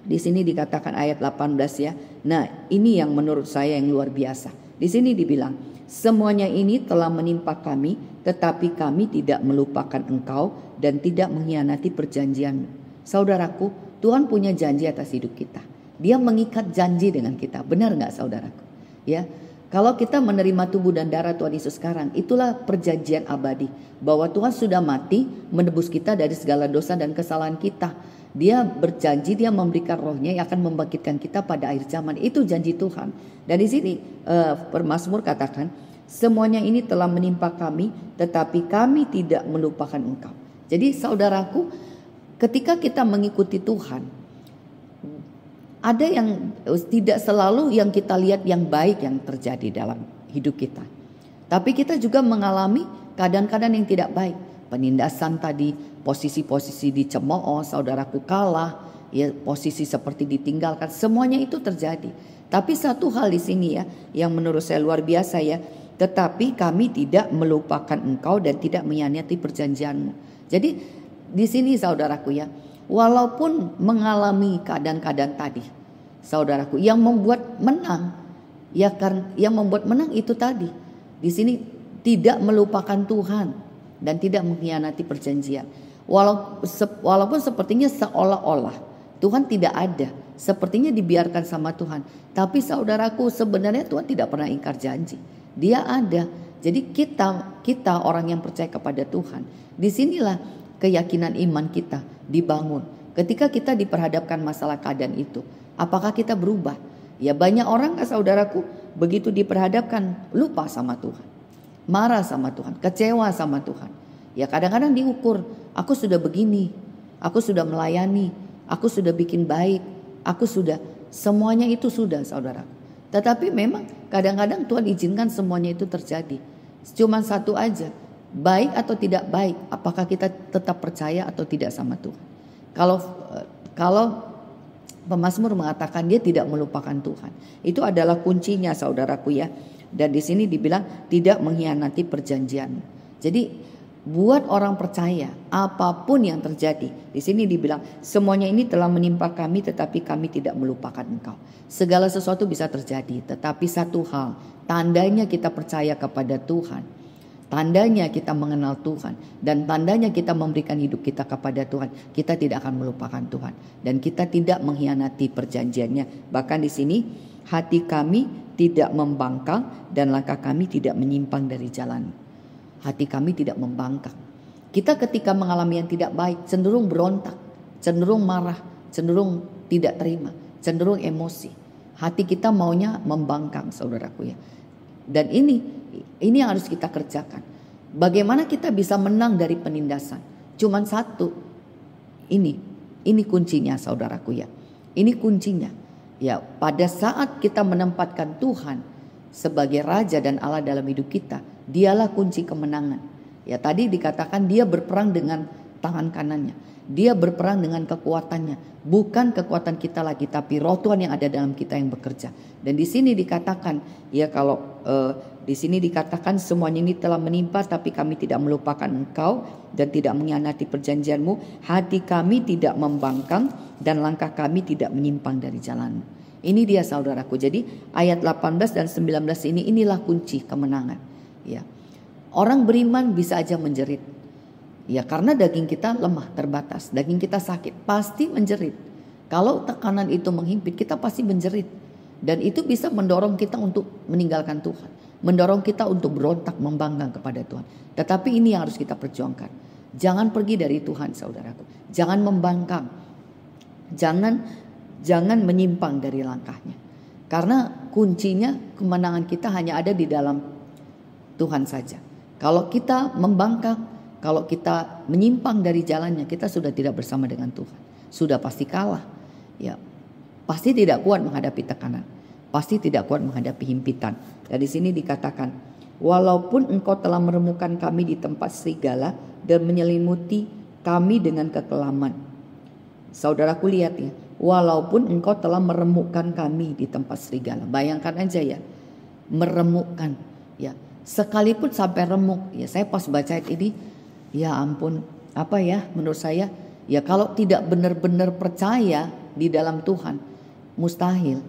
di sini dikatakan ayat 18 ya. Nah, ini yang menurut saya yang luar biasa. Di sini dibilang, semuanya ini telah menimpa kami, tetapi kami tidak melupakan engkau dan tidak mengkhianati perjanjian. Saudaraku, Tuhan punya janji atas hidup kita. Dia mengikat janji dengan kita. Benar nggak saudaraku? Ya, kalau kita menerima tubuh dan darah Tuhan Yesus sekarang, itulah perjanjian abadi. Bahwa Tuhan sudah mati menebus kita dari segala dosa dan kesalahan kita. Dia berjanji, dia memberikan rohnya yang akan membangkitkan kita pada akhir zaman. Itu janji Tuhan. Dan di sini Pemazmur katakan, semuanya ini telah menimpa kami, tetapi kami tidak melupakan engkau. Jadi saudaraku, ketika kita mengikuti Tuhan, ada yang tidak selalu yang kita lihat yang baik yang terjadi dalam hidup kita. Tapi kita juga mengalami keadaan-keadaan yang tidak baik. Penindasan tadi, posisi-posisi dicemooh, saudaraku kalah, ya posisi seperti ditinggalkan, semuanya itu terjadi. Tapi satu hal di sini ya, yang menurut saya luar biasa ya, tetapi kami tidak melupakan engkau dan tidak mengkhianati perjanjianmu. Jadi di sini saudaraku ya, walaupun mengalami keadaan-keadaan tadi, saudaraku, yang membuat menang, ya kan, yang membuat menang itu tadi. Di sini tidak melupakan Tuhan dan tidak mengkhianati perjanjian. Walaupun sepertinya seolah-olah Tuhan tidak ada, sepertinya dibiarkan sama Tuhan. Tapi saudaraku, sebenarnya Tuhan tidak pernah ingkar janji. Dia ada. Jadi kita orang yang percaya kepada Tuhan, disinilah keyakinan iman kita dibangun. Ketika kita diperhadapkan masalah keadaan itu, apakah kita berubah? Ya, banyak orang saudaraku begitu diperhadapkan lupa sama Tuhan, marah sama Tuhan, kecewa sama Tuhan. Ya kadang-kadang diukur, aku sudah begini, aku sudah melayani, aku sudah bikin baik, aku sudah, semuanya itu sudah saudara. Tetapi memang kadang-kadang Tuhan izinkan semuanya itu terjadi. Cuma satu aja, baik atau tidak baik, apakah kita tetap percaya atau tidak sama Tuhan. Kalau Pemazmur mengatakan dia tidak melupakan Tuhan, itu adalah kuncinya saudaraku ya. Dan di sini dibilang tidak mengkhianati perjanjian. Jadi buat orang percaya apapun yang terjadi, di sini dibilang semuanya ini telah menimpa kami, tetapi kami tidak melupakan engkau. Segala sesuatu bisa terjadi, tetapi satu hal, tandanya kita percaya kepada Tuhan, tandanya kita mengenal Tuhan, dan tandanya kita memberikan hidup kita kepada Tuhan, kita tidak akan melupakan Tuhan dan kita tidak mengkhianati perjanjiannya. Bahkan di sini hati kami tidak membangkang dan langkah kami tidak menyimpang dari jalan. Hati kami tidak membangkang. Kita ketika mengalami yang tidak baik cenderung berontak, cenderung marah, cenderung tidak terima, cenderung emosi. Hati kita maunya membangkang saudaraku ya. Dan ini yang harus kita kerjakan. Bagaimana kita bisa menang dari penindasan? Cuman satu. Ini kuncinya saudaraku ya. Ini kuncinya. Ya, pada saat kita menempatkan Tuhan sebagai Raja dan Allah dalam hidup kita, dialah kunci kemenangan. Ya, tadi dikatakan dia berperang dengan tangan kanannya. Dia berperang dengan kekuatannya, bukan kekuatan kita lagi, tapi Roh Tuhan yang ada dalam kita yang bekerja. Dan di sini dikatakan, ya kalau di sini dikatakan semuanya ini telah menimpa, tapi kami tidak melupakan engkau dan tidak mengkhianati perjanjianmu. Hati kami tidak membangkang dan langkah kami tidak menyimpang dari jalanmu. Ini dia saudaraku. Jadi ayat 18 dan 19 inilah kunci kemenangan. Ya, orang beriman bisa aja menjerit. Ya karena daging kita lemah, terbatas, daging kita sakit, pasti menjerit. Kalau tekanan itu menghimpit, kita pasti menjerit. Dan itu bisa mendorong kita untuk meninggalkan Tuhan, mendorong kita untuk berontak, membangkang kepada Tuhan. Tetapi ini yang harus kita perjuangkan. Jangan pergi dari Tuhan saudaraku. Jangan membangkang. Jangan menyimpang dari langkahnya. Karena kuncinya kemenangan kita hanya ada di dalam Tuhan saja. Kalau kita membangkang, kalau kita menyimpang dari jalannya, kita sudah tidak bersama dengan Tuhan. Sudah pasti kalah. ya pasti tidak kuat menghadapi tekanan, pasti tidak kuat menghadapi himpitan. Dari sini dikatakan, walaupun engkau telah meremukkan kami di tempat serigala dan menyelimuti kami dengan kekelaman. Saudaraku lihat ya, walaupun engkau telah meremukkan kami di tempat serigala. Bayangkan aja ya, meremukkan ya. Sekalipun sampai remuk ya, saya pas baca ayat ini, ya ampun, apa ya, menurut saya ya kalau tidak benar-benar percaya di dalam Tuhan, mustahil.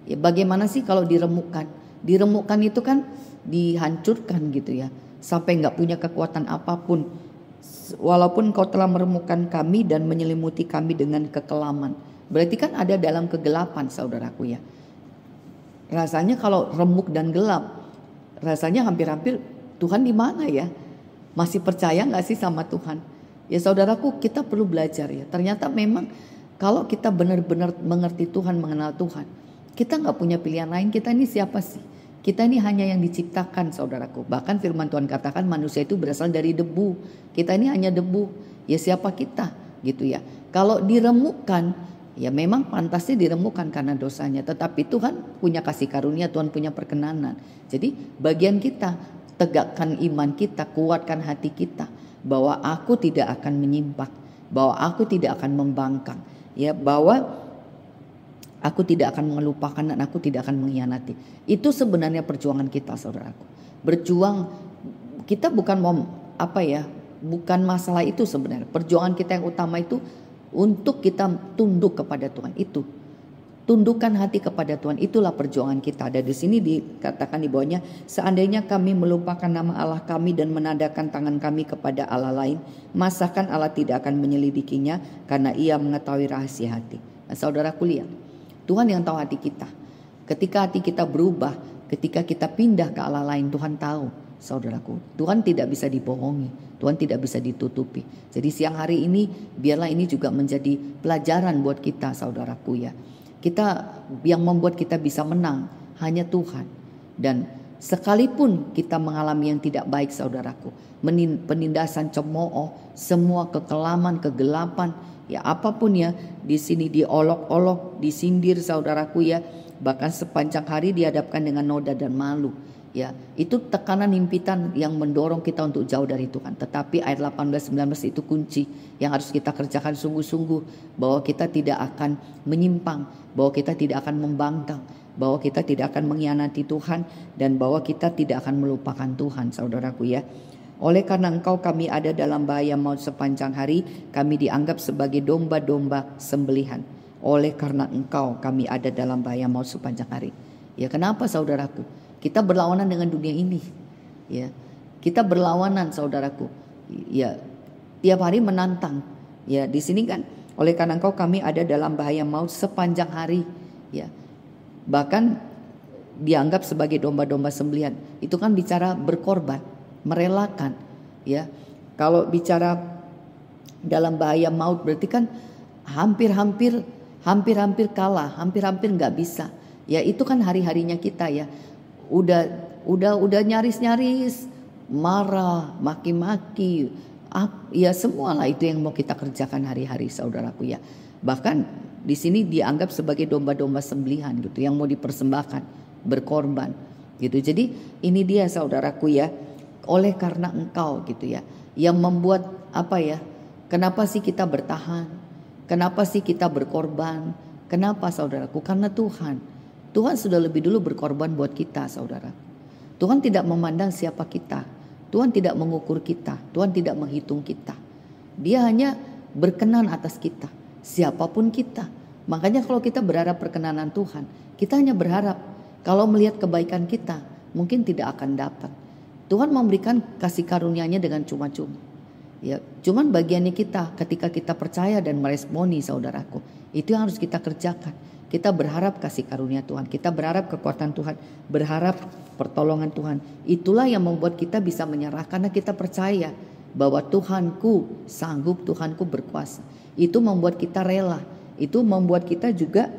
Ya bagaimana sih kalau diremukkan? Diremukkan itu kan dihancurkan gitu ya, sampai nggak punya kekuatan apapun. Walaupun kau telah meremukkan kami dan menyelimuti kami dengan kekelaman. Berarti kan ada dalam kegelapan, saudaraku ya. Rasanya kalau remuk dan gelap, rasanya hampir-hampir Tuhan di mana ya? Masih percaya nggak sih sama Tuhan? Ya saudaraku, kita perlu belajar ya. Ternyata memang kalau kita benar-benar mengerti Tuhan, mengenal Tuhan, kita nggak punya pilihan lain. Kita ini siapa sih? Kita ini hanya yang diciptakan, saudaraku. Bahkan firman Tuhan katakan manusia itu berasal dari debu. Kita ini hanya debu. Ya siapa kita gitu ya. Kalau diremukkan, ya memang pantasnya diremukkan karena dosanya. Tetapi Tuhan punya kasih karunia, Tuhan punya perkenanan. Jadi bagian kita, tegakkan iman kita, kuatkan hati kita. Bahwa aku tidak akan menyimpang, bahwa aku tidak akan membangkang. Ya, bahwa aku tidak akan melupakan dan aku tidak akan mengkhianati. Itu sebenarnya perjuangan kita, saudaraku. Berjuang, kita bukan mau apa ya, bukan masalah itu sebenarnya. Perjuangan kita yang utama itu untuk kita tunduk kepada Tuhan. Itu tundukkan hati kepada Tuhan, itulah perjuangan kita. Ada di sini dikatakan di bawahnya, seandainya kami melupakan nama Allah kami dan menadakan tangan kami kepada Allah lain, masakan Allah tidak akan menyelidikinya karena Ia mengetahui rahasia hati. Nah, saudaraku lihat, Tuhan yang tahu hati kita. Ketika hati kita berubah, ketika kita pindah ke Allah lain, Tuhan tahu, saudaraku. Tuhan tidak bisa dibohongi, Tuhan tidak bisa ditutupi. Jadi siang hari ini, biarlah ini juga menjadi pelajaran buat kita, saudaraku ya. Kita yang membuat kita bisa menang hanya Tuhan. Dan sekalipun kita mengalami yang tidak baik, saudaraku, penindasan, cemooh, semua kekelaman, kegelapan, ya apapun ya, di sini diolok-olok, disindir, saudaraku ya, bahkan sepanjang hari dihadapkan dengan noda dan malu. Ya, itu tekanan himpitan yang mendorong kita untuk jauh dari Tuhan. Tetapi ayat 18-19 itu kunci yang harus kita kerjakan sungguh-sungguh, bahwa kita tidak akan menyimpang, bahwa kita tidak akan membangkang, bahwa kita tidak akan mengkhianati Tuhan, dan bahwa kita tidak akan melupakan Tuhan, saudaraku ya. Oleh karena engkau kami ada dalam bahaya maut sepanjang hari, kami dianggap sebagai domba-domba sembelihan. Oleh karena engkau kami ada dalam bahaya maut sepanjang hari. Ya kenapa, saudaraku? Kita berlawanan dengan dunia ini, ya. Kita berlawanan, saudaraku. Ya, tiap hari menantang. Ya, di sini kan, oleh karena engkau kami ada dalam bahaya maut sepanjang hari, ya. Bahkan dianggap sebagai domba-domba sembelihan. Itu kan bicara berkorban, merelakan, ya. Kalau bicara dalam bahaya maut berarti kan hampir-hampir kalah, hampir-hampir nggak bisa. Ya, itu kan hari-harinya kita ya. Udah nyaris-nyaris, marah, maki-maki, ya semualah itu yang mau kita kerjakan hari-hari, saudaraku ya. Bahkan di sini dianggap sebagai domba-domba sembelihan gitu, yang mau dipersembahkan, berkorban gitu. Jadi ini dia, saudaraku ya, oleh karena engkau gitu ya, yang membuat apa ya? Kenapa sih kita bertahan? Kenapa sih kita berkorban? Kenapa, saudaraku? Karena Tuhan sudah lebih dulu berkorban buat kita, saudara. Tuhan tidak memandang siapa kita. Tuhan tidak mengukur kita. Tuhan tidak menghitung kita. Dia hanya berkenan atas kita, siapapun kita. Makanya kalau kita berharap perkenanan Tuhan, kita hanya berharap kalau melihat kebaikan kita, mungkin tidak akan dapat. Tuhan memberikan kasih karunia-Nya dengan cuma-cuma. Ya, cuman bagiannya kita ketika kita percaya dan meresponi, saudaraku. Itu yang harus kita kerjakan. Kita berharap kasih karunia Tuhan, kita berharap kekuatan Tuhan, berharap pertolongan Tuhan. Itulah yang membuat kita bisa menyerah, karena kita percaya bahwa Tuhanku sanggup, Tuhanku berkuasa. Itu membuat kita rela, itu membuat kita juga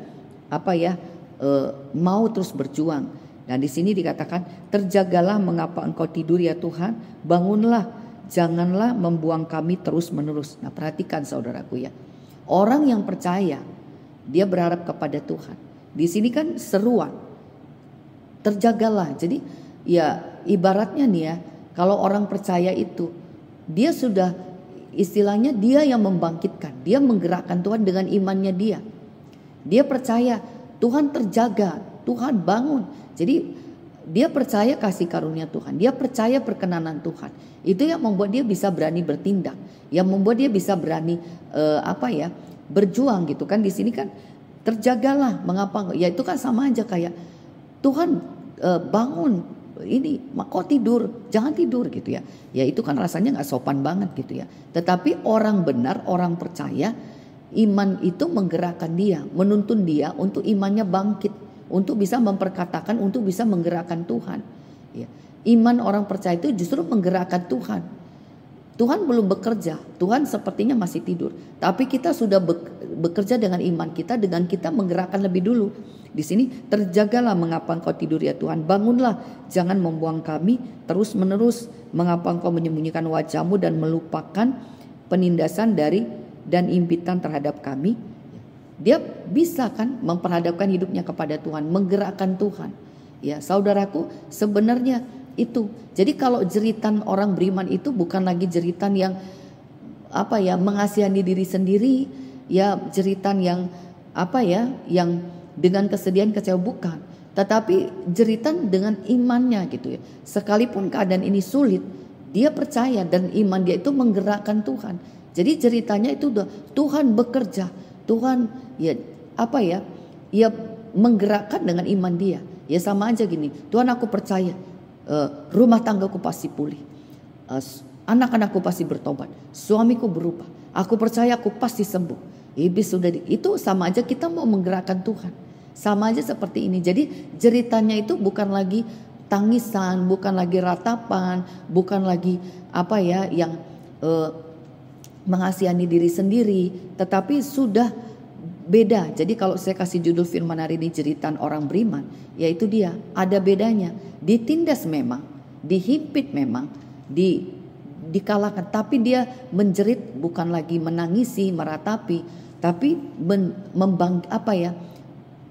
mau terus berjuang. Dan di sini dikatakan, terjagalah mengapa engkau tidur ya Tuhan, bangunlah, janganlah membuang kami terus menerus. Nah perhatikan, saudaraku ya, orang yang percaya Dia berharap kepada Tuhan. Di sini kan seruan, terjagalah. Jadi ya ibaratnya nih ya, kalau orang percaya itu, dia sudah istilahnya dia yang membangkitkan, dia menggerakkan Tuhan dengan imannya dia. Dia percaya Tuhan terjaga, Tuhan bangun. Jadi dia percaya kasih karunia Tuhan, dia percaya perkenanan Tuhan. Itu yang membuat dia bisa berani bertindak, yang membuat dia bisa berani berjuang gitu kan. Di sini kan terjagalah, mengapa? Ya itu kan sama aja kayak Tuhan bangun ini, kok tidur, jangan tidur gitu ya. Ya itu kan rasanya nggak sopan banget gitu ya. Tetapi orang benar, orang percaya, iman itu menggerakkan dia, menuntun dia untuk imannya bangkit, untuk bisa memperkatakan, untuk bisa menggerakkan Tuhan. Ya. Iman orang percaya itu justru menggerakkan Tuhan. Tuhan belum bekerja, Tuhan sepertinya masih tidur. Tapi kita sudah bekerja dengan iman kita, dengan kita menggerakkan lebih dulu. Di sini terjagalah mengapa engkau tidur ya Tuhan. Bangunlah, jangan membuang kami terus menerus. Mengapa engkau menyembunyikan wajahmu dan melupakan penindasan dari dan impitan terhadap kami. Dia bisa kan memperhadapkan hidupnya kepada Tuhan, menggerakkan Tuhan. Ya saudaraku, sebenarnya itu. Jadi kalau jeritan orang beriman itu bukan lagi jeritan yang mengasihani diri sendiri, ya jeritan yang yang dengan kesedihan kecewa, bukan, tetapi jeritan dengan imannya gitu ya. Sekalipun keadaan ini sulit, dia percaya dan iman dia itu menggerakkan Tuhan. Jadi ceritanya itu Tuhan bekerja, Tuhan ya menggerakkan dengan iman dia. Ya sama aja gini, Tuhan aku percaya rumah tanggaku pasti pulih, anak-anakku pasti bertobat, suamiku berubah, aku percaya aku pasti sembuh. Iblis sudah itu sama aja kita mau menggerakkan Tuhan. Sama aja seperti ini. Jadi ceritanya itu bukan lagi tangisan, bukan lagi ratapan, bukan lagi yang mengasihani diri sendiri, tetapi sudah beda. Jadi kalau saya kasih judul firman hari ini jeritan orang beriman, yaitu dia ada bedanya. Ditindas memang, dihimpit memang, dikalahkan, tapi dia menjerit, bukan lagi menangisi, meratapi, tapi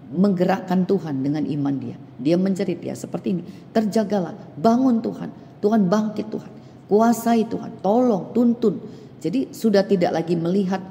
menggerakkan Tuhan dengan iman dia. Dia menjerit ya seperti ini. Terjagalah, bangun Tuhan, Tuhan bangkit Tuhan, kuasai Tuhan, tolong, tuntun. Jadi sudah tidak lagi melihat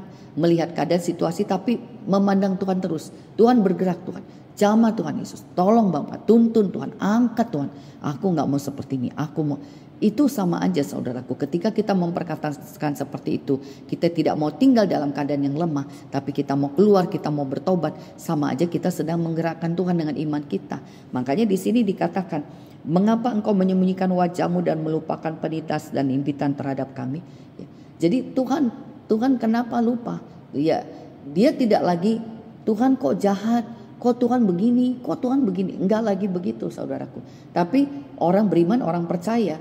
keadaan situasi, tapi memandang Tuhan terus. Tuhan bergerak Tuhan, jamah Tuhan Yesus, tolong Bapak, tuntun Tuhan, angkat Tuhan. Aku gak mau seperti ini, aku mau. Itu sama aja saudaraku, ketika kita memperkatakan seperti itu, kita tidak mau tinggal dalam keadaan yang lemah, tapi kita mau keluar, kita mau bertobat, sama aja kita sedang menggerakkan Tuhan dengan iman kita. Makanya di sini dikatakan, mengapa engkau menyembunyikan wajahmu dan melupakan penitas dan impitan terhadap kami? Ya. Jadi Tuhan kenapa lupa? Ya, dia tidak lagi Tuhan kok jahat, kok Tuhan begini, kok Tuhan begini. Enggak lagi begitu saudaraku. Tapi orang beriman, orang percaya,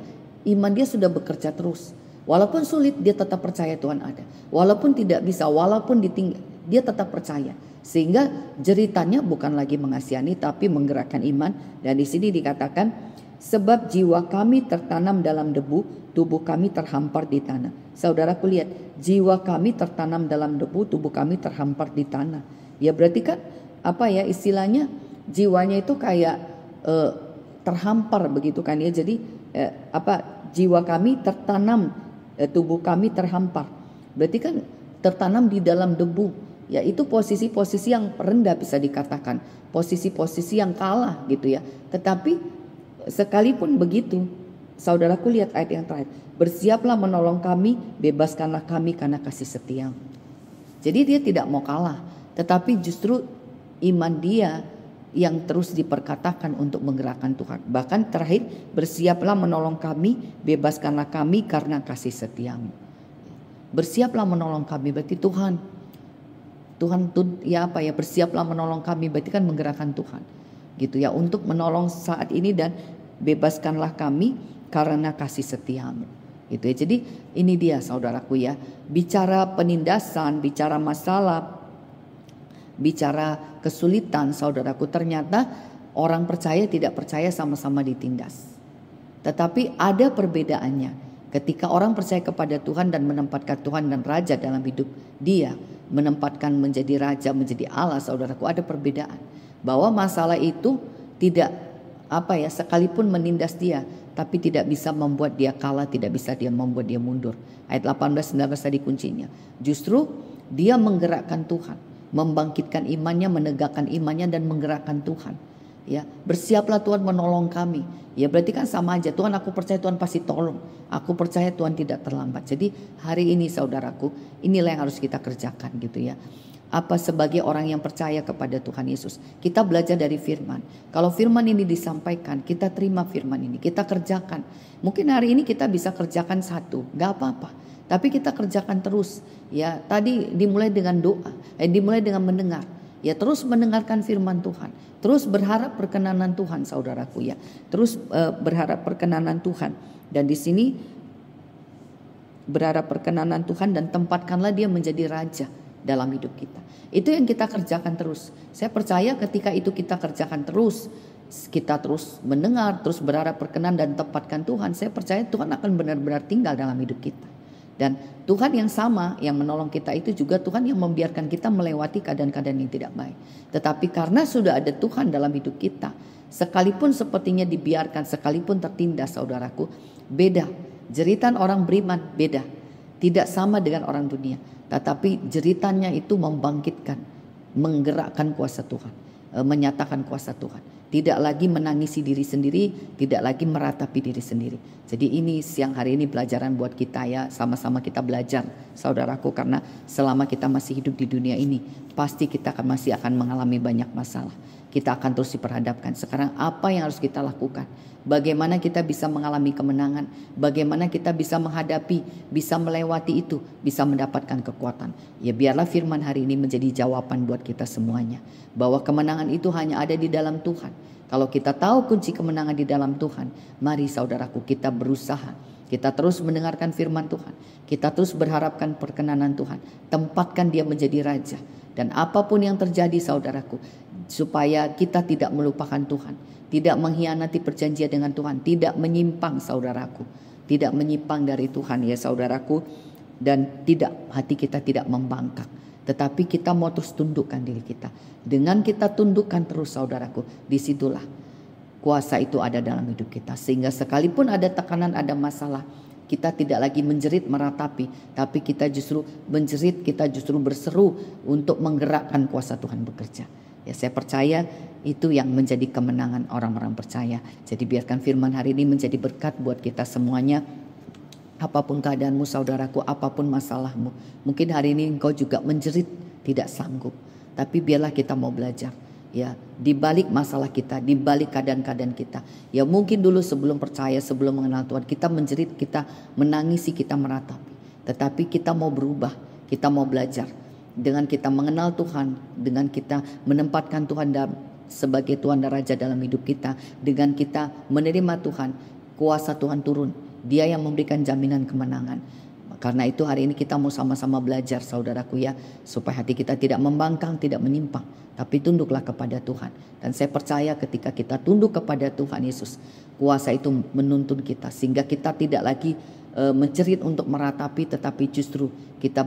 iman dia sudah bekerja terus. Walaupun sulit dia tetap percaya Tuhan ada. Walaupun tidak bisa, walaupun dia tetap percaya. Sehingga jeritannya bukan lagi mengasihani tapi menggerakkan iman. Dan di sini dikatakan, sebab jiwa kami tertanam dalam debu, tubuh kami terhampar di tanah. Saudaraku lihat, jiwa kami tertanam dalam debu, tubuh kami terhampar di tanah. Ya berarti kan istilahnya jiwanya itu kayak terhampar begitu kan ya. Jadi jiwa kami tertanam, tubuh kami terhampar. Berarti kan tertanam di dalam debu. Ya itu posisi-posisi yang rendah bisa dikatakan, posisi-posisi yang kalah gitu ya. Tetapi sekalipun begitu, saudaraku lihat ayat yang terakhir, bersiaplah menolong kami, bebaskanlah kami karena kasih setia. Jadi dia tidak mau kalah, tetapi justru iman dia yang terus diperkatakan untuk menggerakkan Tuhan. Bahkan terakhir, bersiaplah menolong kami, bebaskanlah kami karena kasih setiamu. Bersiaplah menolong kami, berarti Tuhan bersiaplah menolong kami, berarti kan menggerakkan Tuhan. Gitu ya, untuk menolong saat ini dan bebaskanlah kami karena kasih setiamu. Gitu ya. Jadi ini dia saudaraku ya, bicara penindasan, bicara masalah, bicara kesulitan saudaraku, ternyata orang percaya tidak percaya sama-sama ditindas. Tetapi ada perbedaannya. Ketika orang percaya kepada Tuhan dan menempatkan Tuhan dan Raja dalam hidup dia, menempatkan menjadi Raja, menjadi Allah, saudaraku, ada perbedaan. Bahwa masalah itu tidak sekalipun menindas dia, tapi tidak bisa membuat dia kalah, tidak bisa dia membuat dia mundur. Ayat 18-19 tadi kuncinya. Justru dia menggerakkan Tuhan, membangkitkan imannya, menegakkan imannya dan menggerakkan Tuhan. Ya, bersiaplah Tuhan menolong kami. Ya berarti kan sama aja. Tuhan, aku percaya Tuhan pasti tolong. Aku percaya Tuhan tidak terlambat. Jadi hari ini saudaraku, inilah yang harus kita kerjakan gitu ya. Apa sebagai orang yang percaya kepada Tuhan Yesus, kita belajar dari firman. Kalau firman ini disampaikan, kita terima firman ini, kita kerjakan. Mungkin hari ini kita bisa kerjakan satu, gak apa-apa. Tapi kita kerjakan terus. Ya, tadi dimulai dengan doa, dimulai dengan mendengar. Ya, terus mendengarkan firman Tuhan, terus berharap perkenanan Tuhan, saudaraku ya. Terus berharap perkenanan Tuhan. Dan di sini berharap perkenanan Tuhan dan tempatkanlah dia menjadi raja dalam hidup kita. Itu yang kita kerjakan terus. Saya percaya ketika itu kita kerjakan terus, kita terus mendengar, terus berharap perkenan dan tempatkan Tuhan, saya percaya Tuhan akan benar-benar tinggal dalam hidup kita. Dan Tuhan yang sama yang menolong kita itu juga Tuhan yang membiarkan kita melewati keadaan-keadaan yang tidak baik. Tetapi karena sudah ada Tuhan dalam hidup kita, sekalipun sepertinya dibiarkan, sekalipun tertindas, saudaraku, beda. Jeritan orang beriman beda. Tidak sama dengan orang dunia. Tetapi jeritannya itu membangkitkan, menggerakkan kuasa Tuhan, menyatakan kuasa Tuhan. Tidak lagi menangisi diri sendiri, tidak lagi meratapi diri sendiri. Jadi ini siang hari ini pelajaran buat kita ya, sama-sama kita belajar saudaraku, karena selama kita masih hidup di dunia ini, pasti kita masih akan mengalami banyak masalah. Kita akan terus diperhadapkan. Sekarang apa yang harus kita lakukan? Bagaimana kita bisa mengalami kemenangan? Bagaimana kita bisa menghadapi, bisa melewati itu, bisa mendapatkan kekuatan? Ya biarlah firman hari ini menjadi jawaban buat kita semuanya. Bahwa kemenangan itu hanya ada di dalam Tuhan. Kalau kita tahu kunci kemenangan di dalam Tuhan, mari saudaraku kita berusaha. Kita terus mendengarkan firman Tuhan. Kita terus berharapkan perkenanan Tuhan. Tempatkan dia menjadi raja. Dan apapun yang terjadi saudaraku, supaya kita tidak melupakan Tuhan, tidak mengkhianati perjanjian dengan Tuhan, tidak menyimpang saudaraku, tidak menyimpang dari Tuhan ya saudaraku, dan tidak hati kita tidak membangkang, tetapi kita mau terus tundukkan diri kita. Dengan kita tundukkan terus saudaraku, disitulah kuasa itu ada dalam hidup kita, sehingga sekalipun ada tekanan, ada masalah, kita tidak lagi menjerit meratapi, tapi kita justru menjerit, kita justru berseru untuk menggerakkan kuasa Tuhan bekerja. Ya saya percaya itu yang menjadi kemenangan orang-orang percaya. Jadi biarkan firman hari ini menjadi berkat buat kita semuanya. Apapun keadaanmu saudaraku, apapun masalahmu. Mungkin hari ini engkau juga menjerit tidak sanggup. Tapi biarlah kita mau belajar. Ya, di balik masalah kita, di balik keadaan-keadaan kita. Ya mungkin dulu sebelum percaya, sebelum mengenal Tuhan, kita menjerit, kita menangisi, kita meratapi. Tetapi kita mau berubah, kita mau belajar. Dengan kita mengenal Tuhan, dengan kita menempatkan Tuhan sebagai Tuhan dan Raja dalam hidup kita, dengan kita menerima Tuhan, kuasa Tuhan turun. Dia yang memberikan jaminan kemenangan. Karena itu hari ini kita mau sama-sama belajar saudaraku ya, supaya hati kita tidak membangkang, tidak menyimpang, tapi tunduklah kepada Tuhan. Dan saya percaya ketika kita tunduk kepada Tuhan Yesus, kuasa itu menuntun kita, sehingga kita tidak lagi menjerit untuk meratapi, tetapi justru kita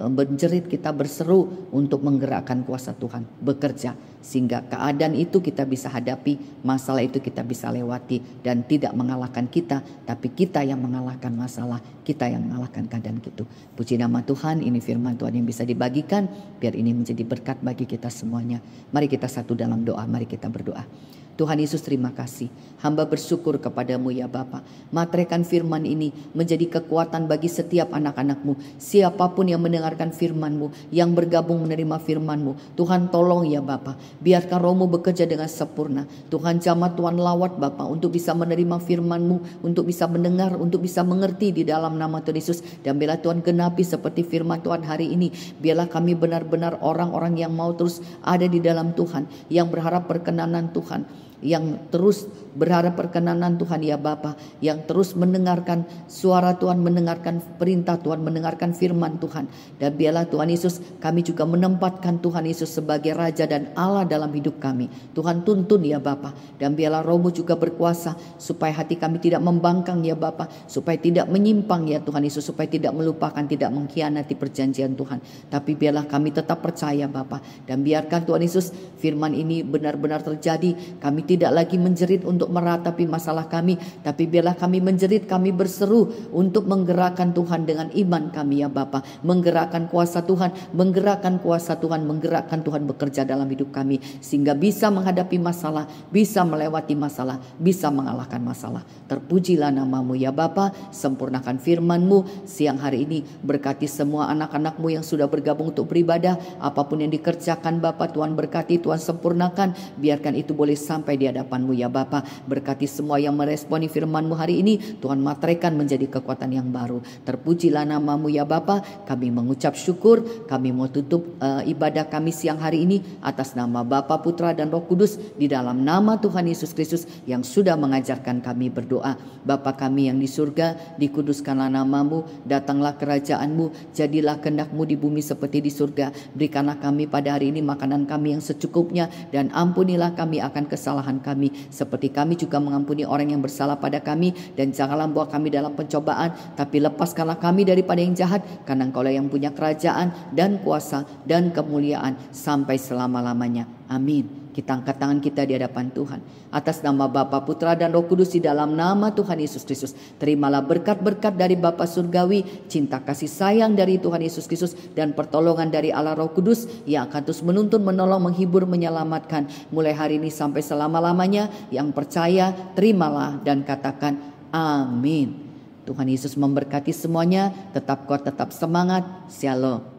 menjerit, kita berseru untuk menggerakkan kuasa Tuhan bekerja, sehingga keadaan itu kita bisa hadapi, masalah itu kita bisa lewati, dan tidak mengalahkan kita, tapi kita yang mengalahkan masalah, kita yang mengalahkan keadaan itu. Puji nama Tuhan, ini firman Tuhan yang bisa dibagikan, biar ini menjadi berkat bagi kita semuanya. Mari kita satu dalam doa, mari kita berdoa. Tuhan Yesus, terima kasih. Hamba bersyukur kepadamu ya Bapa. Materaikan firman ini menjadi kekuatan bagi setiap anak-anakmu. Siapapun yang mendengarkan firman-Mu, yang bergabung menerima firman-Mu, Tuhan tolong ya Bapa. Biarkan Roh-Mu bekerja dengan sempurna. Tuhan jamah Tuhan lawat Bapa untuk bisa menerima firman-Mu, untuk bisa mendengar, untuk bisa mengerti di dalam nama Tuhan Yesus. Dan biarlah Tuhan genapi seperti firman Tuhan hari ini. Biarlah kami benar-benar orang-orang yang mau terus ada di dalam Tuhan, yang berharap perkenanan Tuhan, yang terus berharap perkenanan Tuhan ya Bapa, yang terus mendengarkan suara Tuhan, mendengarkan perintah Tuhan, mendengarkan firman Tuhan. Dan biarlah Tuhan Yesus, kami juga menempatkan Tuhan Yesus sebagai Raja dan Allah dalam hidup kami. Tuhan tuntun ya Bapa, dan biarlah Roh-Mu juga berkuasa supaya hati kami tidak membangkang ya Bapa, supaya tidak menyimpang ya Tuhan Yesus, supaya tidak melupakan, tidak mengkhianati perjanjian Tuhan. Tapi biarlah kami tetap percaya Bapa, dan biarkan Tuhan Yesus firman ini benar-benar terjadi. Kami tidak lagi menjerit untuk meratapi masalah kami, tapi biarlah kami menjerit, kami berseru untuk menggerakkan Tuhan dengan iman kami ya Bapa, menggerakkan kuasa Tuhan, menggerakkan kuasa Tuhan, menggerakkan Tuhan bekerja dalam hidup kami, sehingga bisa menghadapi masalah, bisa melewati masalah, bisa mengalahkan masalah. Terpujilah nama-Mu ya Bapa, sempurnakan firman-Mu siang hari ini, berkati semua anak-anak-Mu yang sudah bergabung untuk beribadah, apapun yang dikerjakan Bapa, Tuhan berkati, Tuhan sempurnakan, biarkan itu boleh sampai di hadapan-Mu ya Bapa. Berkati semua yang meresponi firman-Mu hari ini, Tuhan materaikan menjadi kekuatan yang baru. Terpujilah nama-Mu ya Bapa, kami mengucap syukur, kami mau tutup ibadah kami siang hari ini atas nama Bapa, Putra dan Roh Kudus, di dalam nama Tuhan Yesus Kristus yang sudah mengajarkan kami berdoa. Bapa kami yang di surga, dikuduskanlah nama-Mu, datanglah kerajaan-Mu, jadilah kehendak-Mu di bumi seperti di surga. Berikanlah kami pada hari ini makanan kami yang secukupnya, dan ampunilah kami akan kesalahan kami, seperti kami juga mengampuni orang yang bersalah pada kami, dan janganlah bawa kami dalam pencobaan, tapi lepaskanlah kami daripada yang jahat, karena Engkaulah yang punya kerajaan dan kuasa dan kemuliaan sampai selama-lamanya. Amin. Kita angkat tangan kita di hadapan Tuhan. Atas nama Bapa, Putra dan Roh Kudus, di dalam nama Tuhan Yesus Kristus, terimalah berkat-berkat dari Bapa Surgawi, cinta kasih sayang dari Tuhan Yesus Kristus, dan pertolongan dari Allah Roh Kudus yang akan terus menuntun, menolong, menghibur, menyelamatkan mulai hari ini sampai selama-lamanya. Yang percaya terimalah dan katakan amin. Tuhan Yesus memberkati semuanya. Tetap kuat, tetap semangat. Shalom.